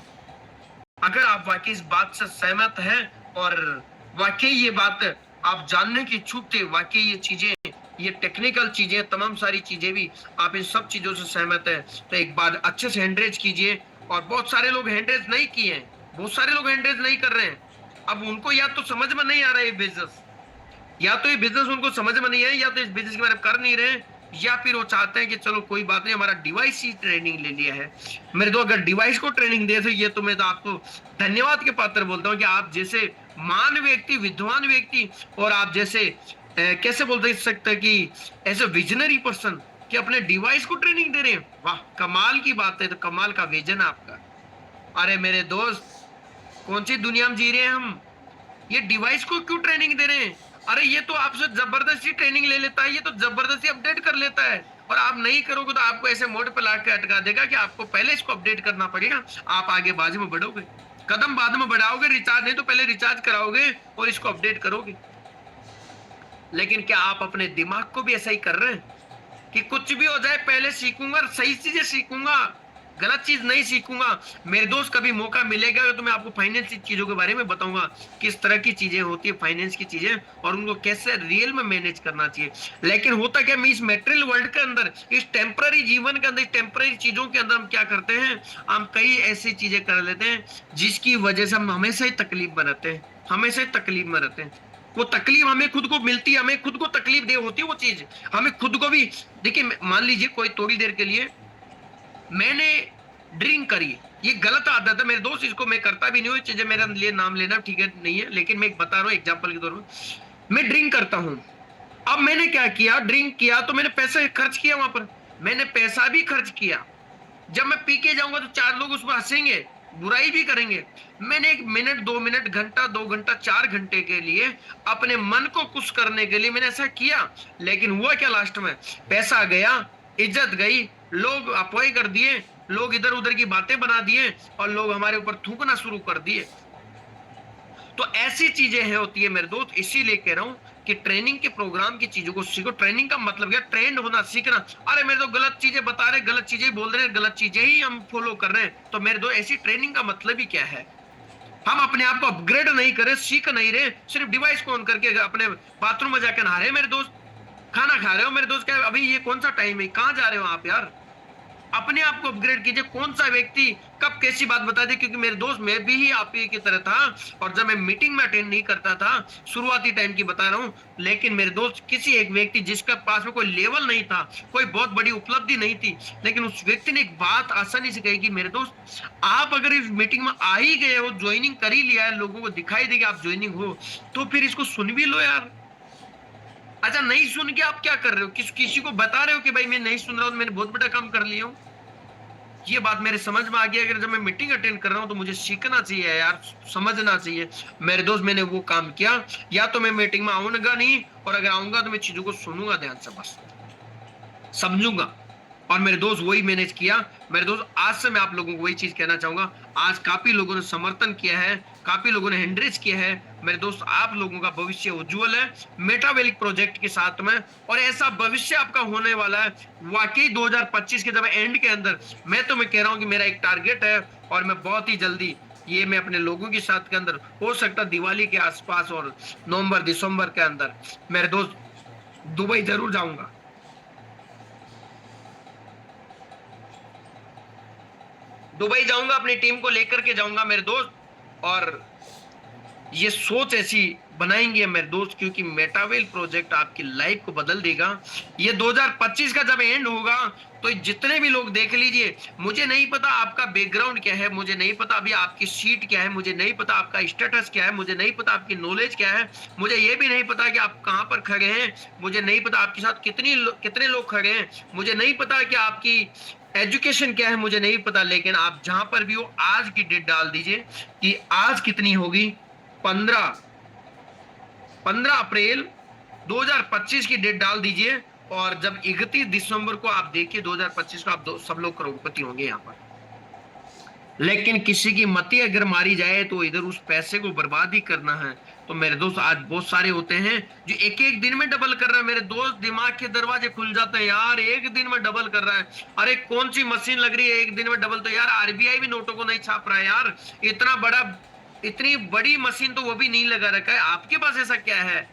Speaker 2: अगर आप वाकई इस बात से सहमत हैं और वाकई ये बात आप जानने की इच्छुक थे, वाकई ये चीजें, ये टेक्निकल चीजें, तमाम सारी चीजें भी आप इन सब चीजों से सहमत है, तो एक बार अच्छे से हैंड रेज कीजिए। और बहुत सारे लोग हैंड रेज नहीं किए हैं, बहुत सारे लोग हैंड रेज नहीं कर रहे हैं। अब उनको या तो समझ में नहीं आ रहा है ये बिजनेस, या तो ये बिजनेस उनको समझ में नहीं है, या तो इस बिजनेस के बारे में कर नहीं रहे। या फिर वो चाहते हैं कि चलो कोई बात नहीं, हमारा डिवाइस ही ट्रेनिंग ले लिया है। मेरे दोस्त अगर डिवाइस को ट्रेनिंग दे तो ये तो मैं तो आपको धन्यवाद के पात्र बोलता हूँ कि आप जैसे महान व्यक्ति, विद्वान व्यक्ति, और आप जैसे कैसे बोल सकते हैं कि एज ए विजनरी पर्सन कि अपने डिवाइस को ट्रेनिंग दे रहे हैं। वाह, कमाल की बात है। तो कमाल का विजन आपका। अरे मेरे दोस्त, कौन सी दुनिया में जी रहे हैं हम? ये डिवाइस को क्यों ट्रेनिंग दे रहे हैं? अरे ये तो आपसे जबरदस्ती ट्रेनिंग ले लेता है, ये तो जबरदस्ती अपडेट कर लेता है, और आप नहीं करोगे तो आपको ऐसे मोड पे लाके अटका देगा कि आपको पहले इसको अपडेट करना पड़ेगा। आप आगे बाजू में बढ़ोगे, कदम बाद में बढ़ाओगे, रिचार्ज नहीं तो पहले रिचार्ज कराओगे और इसको अपडेट करोगे। लेकिन क्या आप अपने दिमाग को भी ऐसा ही कर रहे हैं कि कुछ भी हो जाए पहले सीखूंगा, सही चीजें सीखूंगा, गलत चीज नहीं सीखूंगा? मेरे दोस्त, कभी मौका मिलेगा तो मैं आपको फाइनेंस की चीजों के बारे में बताऊंगा, किस तरह की चीजें होती है फाइनेंस की चीजें, और उनको कैसे रियल में मैनेज करना चाहिए। लेकिन होता क्या, मैं इस मेटेरियल वर्ल्ड के अंदर, इस टेम्पररी जीवन के अंदर, इस टेम्पररी चीजों के अंदर हम क्या करते हैं, हम कई ऐसी चीजें कर लेते हैं जिसकी वजह से हम हमेशा ही तकलीफ में रहते हैं, हमेशा ही तकलीफ में रहते हैं। वो तकलीफ हमें खुद को मिलती है, हमें खुद को तकलीफ दे होती है वो चीज, हमें खुद को भी। देखिए, मान लीजिए कोई थोड़ी देर के लिए मैंने ड्रिंक करी, ये गलत आदत है मेरे दोस्त, इसको मैं करता भी नहीं हूँ, चीजें मेरे लिए नाम लेना ठीक है नहीं है, लेकिन मैं बता रहा हूँ एग्जांपल के तौर पर। मैं ड्रिंक करता हूँ, अब मैंने क्या किया, ड्रिंक किया तो मैंने पैसे खर्च किया, वहां पर मैंने पैसा भी खर्च किया। जब मैं पी के जाऊंगा तो चार लोग उस पर हंसेंगे, बुराई भी करेंगे। मैंने 1 मिनट, 2 मिनट, घंटा, 2 घंटा, 4 घंटे के लिए अपने मन को खुश करने के लिए मैंने ऐसा किया, लेकिन हुआ क्या लास्ट में? पैसा गया, इज्जत गई, लोग अफवाह कर दिए, लोग इधर उधर की बातें बना दिए, और लोग हमारे ऊपर थूकना शुरू कर दिए। तो ऐसी चीजें हैं होती है मेरे दोस्त, इसीलिए कह रहा हूं कि ट्रेनिंग के प्रोग्राम की चीजों को सीखो। ट्रेनिंग का मतलब क्या? ट्रेंड होना, सीखना। अरे मेरे तो गलत चीजें बता रहे, गलत चीजें बोल रहे हैं, गलत चीजें ही हम फॉलो कर रहे हैं, तो मेरे दोस्त ऐसी ट्रेनिंग का मतलब ही क्या है? हम अपने आप को अपग्रेड नहीं कर रहे, सीख नहीं रहे, सिर्फ डिवाइस को ऑन करके अपने बाथरूम में जाकर नहा रहे मेरे दोस्त, खाना खा रहे हो मेरे दोस्त। क्या अभी ये कौन सा टाइम है, कहां जा रहे हो आप यार? अपने आप को अपग्रेड कीजिए। कौन सा व्यक्ति कब कैसी बात बता दे, क्योंकि मेरे दोस्त मैं भी ही आप ही की तरह था, और जब मैं मीटिंग में अटेंड नहीं करता था, शुरुआती टाइम की बता रहा हूं, लेकिन मेरे दोस्त किसी एक व्यक्ति जिसके पास में कोई लेवल नहीं था, कोई बहुत बड़ी उपलब्धि नहीं थी, लेकिन उस व्यक्ति ने एक बात आसानी से कही कि मेरे दोस्त, आप अगर इस मीटिंग में आ ही गए हो, ज्वाइनिंग कर ही लिया है, लोगों को दिखाई दे कि आप ज्वाइनिंग हो, तो फिर इसको सुन भी लो यार। अच्छा, नहीं सुन के आप क्या कर रहे हो? किसी को बता रहे हो कि भाई मैं नहीं सुन रहा हूं, मैंने बहुत बड़ा काम कर लिया हूं? ये बात मेरे समझ में आ गई। अगर जब मैं मीटिंग अटेंड कर रहा हूं तो मुझे सीखना चाहिए यार, समझना चाहिए। मेरे दोस्त, मैंने वो काम किया, या तो मैं मीटिंग में आऊंगा नहीं, और अगर आऊंगा तो मैं चीजों को सुनूंगा ध्यान से, बस समझूंगा। और मेरे दोस्त वही मैनेज किया। मेरे दोस्त, आज से मैं आप लोगों को वही चीज कहना चाहूंगा। आज काफी लोगों ने समर्थन किया है, काफी लोगों ने हैंडरेज किया है। मेरे दोस्त, आप लोगों का भविष्य उज्जवल है मेटावेलिक प्रोजेक्ट के साथ में, और ऐसा भविष्य आपका होने वाला है वाकई 2025 के जब एंड के अंदर। मैं तो मैं कह रहा हूं कि मेरा एक टारगेट है, और मैं बहुत ही जल्दी ये मैं अपने लोगों के साथ के अंदर, हो सकता दिवाली के आसपास और नवंबर दिसंबर के अंदर, मेरे दोस्त दुबई जरूर जाऊंगा। दुबई जाऊंगा, अपनी टीम को लेकर के जाऊंगा मेरे दोस्त, और ये सोच ऐसी बनाएंगे मेरे दोस्त, क्योंकि मेटावेल प्रोजेक्ट आपकी लाइफ को बदल देगा। ये 2025 का जब एंड होगा तो जितने भी लोग देख लीजिए, मुझे नहीं पता आपका बैकग्राउंड क्या है, मुझे नहीं पता अभी आपकी सीट क्या है, मुझे नहीं पता आपका स्टेटस क्या है, मुझे नहीं पता आपकी नॉलेज क्या है, मुझे ये भी नहीं पता कि आप कहां पर खड़े हैं, मुझे नहीं पता आपके साथ कितने लोग खड़े हैं, मुझे नहीं पता कि आपकी एजुकेशन क्या है, मुझे नहीं पता। लेकिन आप जहां पर भी हो, आज की डेट डाल दीजिए कि आज कितनी होगी, 15 अप्रैल 2025 की डेट डाल दीजिए, और जब 31 दिसंबर को आप देखिए 2025 को, आप सब लोग करोड़पति होंगे यहाँ पर। लेकिन किसी की मति अगर मारी जाए तो इधर उस पैसे को बर्बाद ही करना है। तो मेरे दोस्त, आज बहुत सारे होते हैं जो एक एक दिन में डबल कर रहे हैं। मेरे दोस्त, दिमाग के दरवाजे खुल जाते हैं यार, एक दिन में डबल कर रहा है। अरे कौन सी मशीन लग रही है एक दिन में डबल? तो यार आरबीआई भी नोटों को नहीं छाप रहा है यार, इतनी बड़ी मशीन तो वो भी नहीं लगा रखा है। आपके पास ऐसा क्या है?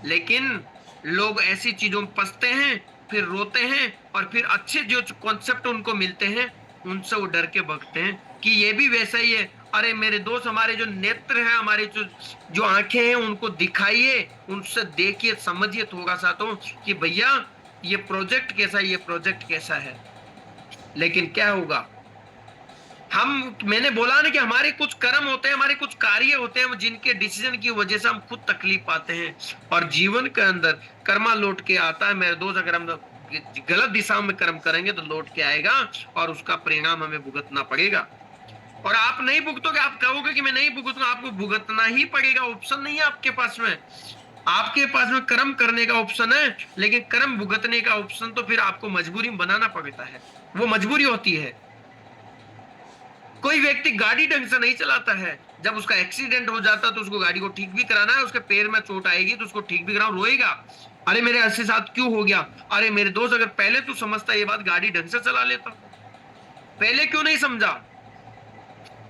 Speaker 2: लेकिन लोग ऐसी चीजों में फंसते हैं, फिर रोते हैं, और फिर अच्छे जो कॉन्सेप्ट उनको मिलते हैं उनसे वो डर के भागते हैं कि ये भी वैसा ही है। अरे मेरे दोस्त, हमारे जो नेत्र हैं, हमारे जो आंखें हैं, उनको दिखाइए, उनसे देखिए, समझिए थोड़ा सा तो कि भैया ये प्रोजेक्ट कैसा है, ये प्रोजेक्ट कैसा है। लेकिन क्या होगा, मैंने बोला ना कि हमारे कुछ कर्म होते हैं, हमारे कुछ कार्य होते हैं, जिनके डिसीजन की वजह से हम खुद तकलीफ पाते हैं। और जीवन के अंदर कर्मा लौट के आता है मेरे दोस्त। अगर हम गलत दिशा में कर्म करेंगे तो लौट के आएगा और उसका परिणाम हमें भुगतना पड़ेगा। और आप नहीं भुगतोगे, आप कहोगे कि मैं नहीं भुगतूंगा, आपको भुगतना ही पड़ेगा। ऑप्शन नहीं है आपके पास में। आपके पास में कर्म करने का ऑप्शन है, लेकिन कर्म भुगतने का ऑप्शन तो फिर आपको मजबूरी में बनाना पड़ता है, वो मजबूरी होती है। कोई व्यक्ति गाड़ी ढंग से नहीं चलाता है, जब उसका एक्सीडेंट हो जाता है तो उसको गाड़ी को ठीक भी कराना है, उसके पैर में चोट आएगी तो उसको ठीक भी कराओ, रोएगा, अरे मेरे ऐसे साथ क्यों हो गया। अरे मेरे दोस्त, अगर पहले तू समझता ये बात, गाड़ी ढंग से चला लेता। पहले क्यों नहीं समझा।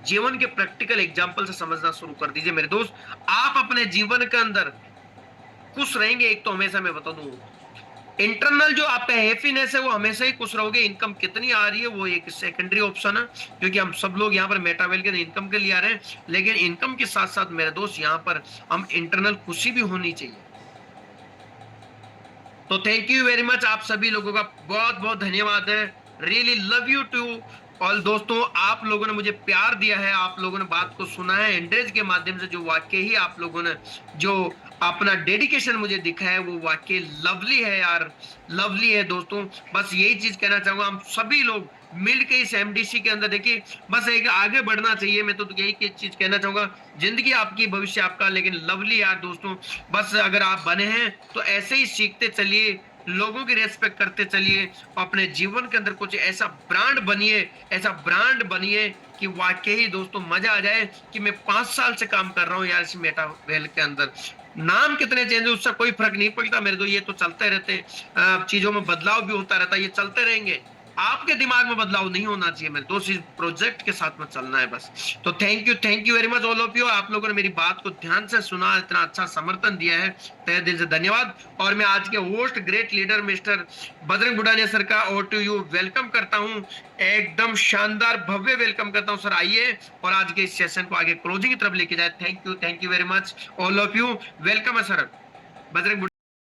Speaker 2: जीवन के प्रैक्टिकल एग्जाम्पल से समझना शुरू कर दीजिए मेरे दोस्त। आप अपने जीवन के अंदर खुश रहेंगे, एक तो हमेशा मैं बता दूं, इंटरनल जो आपका हैप्पीनेस है वो हमेशा ही खुश रहोगे। इनकम कितनी आ रही है वो एक सेकेंडरी ऑप्शन है, क्योंकि हम सब लोग यहाँ पर मेटावेल के इनकम के लिए आ रहे हैं। लेकिन इनकम के साथ साथ मेरे दोस्त यहाँ पर हम इंटरनल खुशी भी होनी चाहिए। तो थैंक यू वेरी मच, आप सभी लोगों का बहुत बहुत धन्यवाद है। Really love you to all दोस्तों, आप लोगों ने मुझे प्यार दिया है, आप लोगों ने बात को सुना है एंड्रेज के माध्यम से, जो वाक्य ही आप लोगों ने जो अपना डेडिकेशन मुझे दिखा है वो वाक्य लवली है यार, लवली है दोस्तों। बस यही चीज कहना चाहूंगा, हम सभी लोग मिलकर इस एमडीसी के अंदर देखिए, बस एक आगे बढ़ना चाहिए। मैं तो यही चीज कहना चाहूंगा, जिंदगी आपकी, भविष्य आपका, लेकिन लवली यार दोस्तों। बस अगर आप बने हैं तो ऐसे ही सीखते चलिए, लोगों की रेस्पेक्ट करते चलिए, अपने जीवन के अंदर कुछ ऐसा ब्रांड बनिए, ऐसा ब्रांड बनिए कि वाकई ही दोस्तों मजा आ जाए कि मैं 5 साल से काम कर रहा हूं यार इस मेटावेल के अंदर। नाम कितने चेंज, उससे कोई फर्क नहीं पड़ता मेरे तो, ये तो चलते रहते, चीजों में बदलाव भी होता रहता है, ये चलते रहेंगे। आपके दिमाग में बदलाव नहीं होना चाहिए मेरे दोस्त, इस प्रोजेक्ट के साथ में चलना है बस। तो thank you very much all of you, आप लोगों ने मेरी बात को ध्यान से सुना, इतना अच्छा समर्थन दिया है, तहे दिल से धन्यवाद। और मैं आज के host great leader mister Bajrang Budania sir का और टू यू वेलकम करता हूं, एकदम शानदार भव्य वेलकम करता हूं सर। आइए और आज के इस सेशन को आगे क्लोजिंग की तरफ लेके जाए। Thank you very much all of you, welcome है सर बजरंग।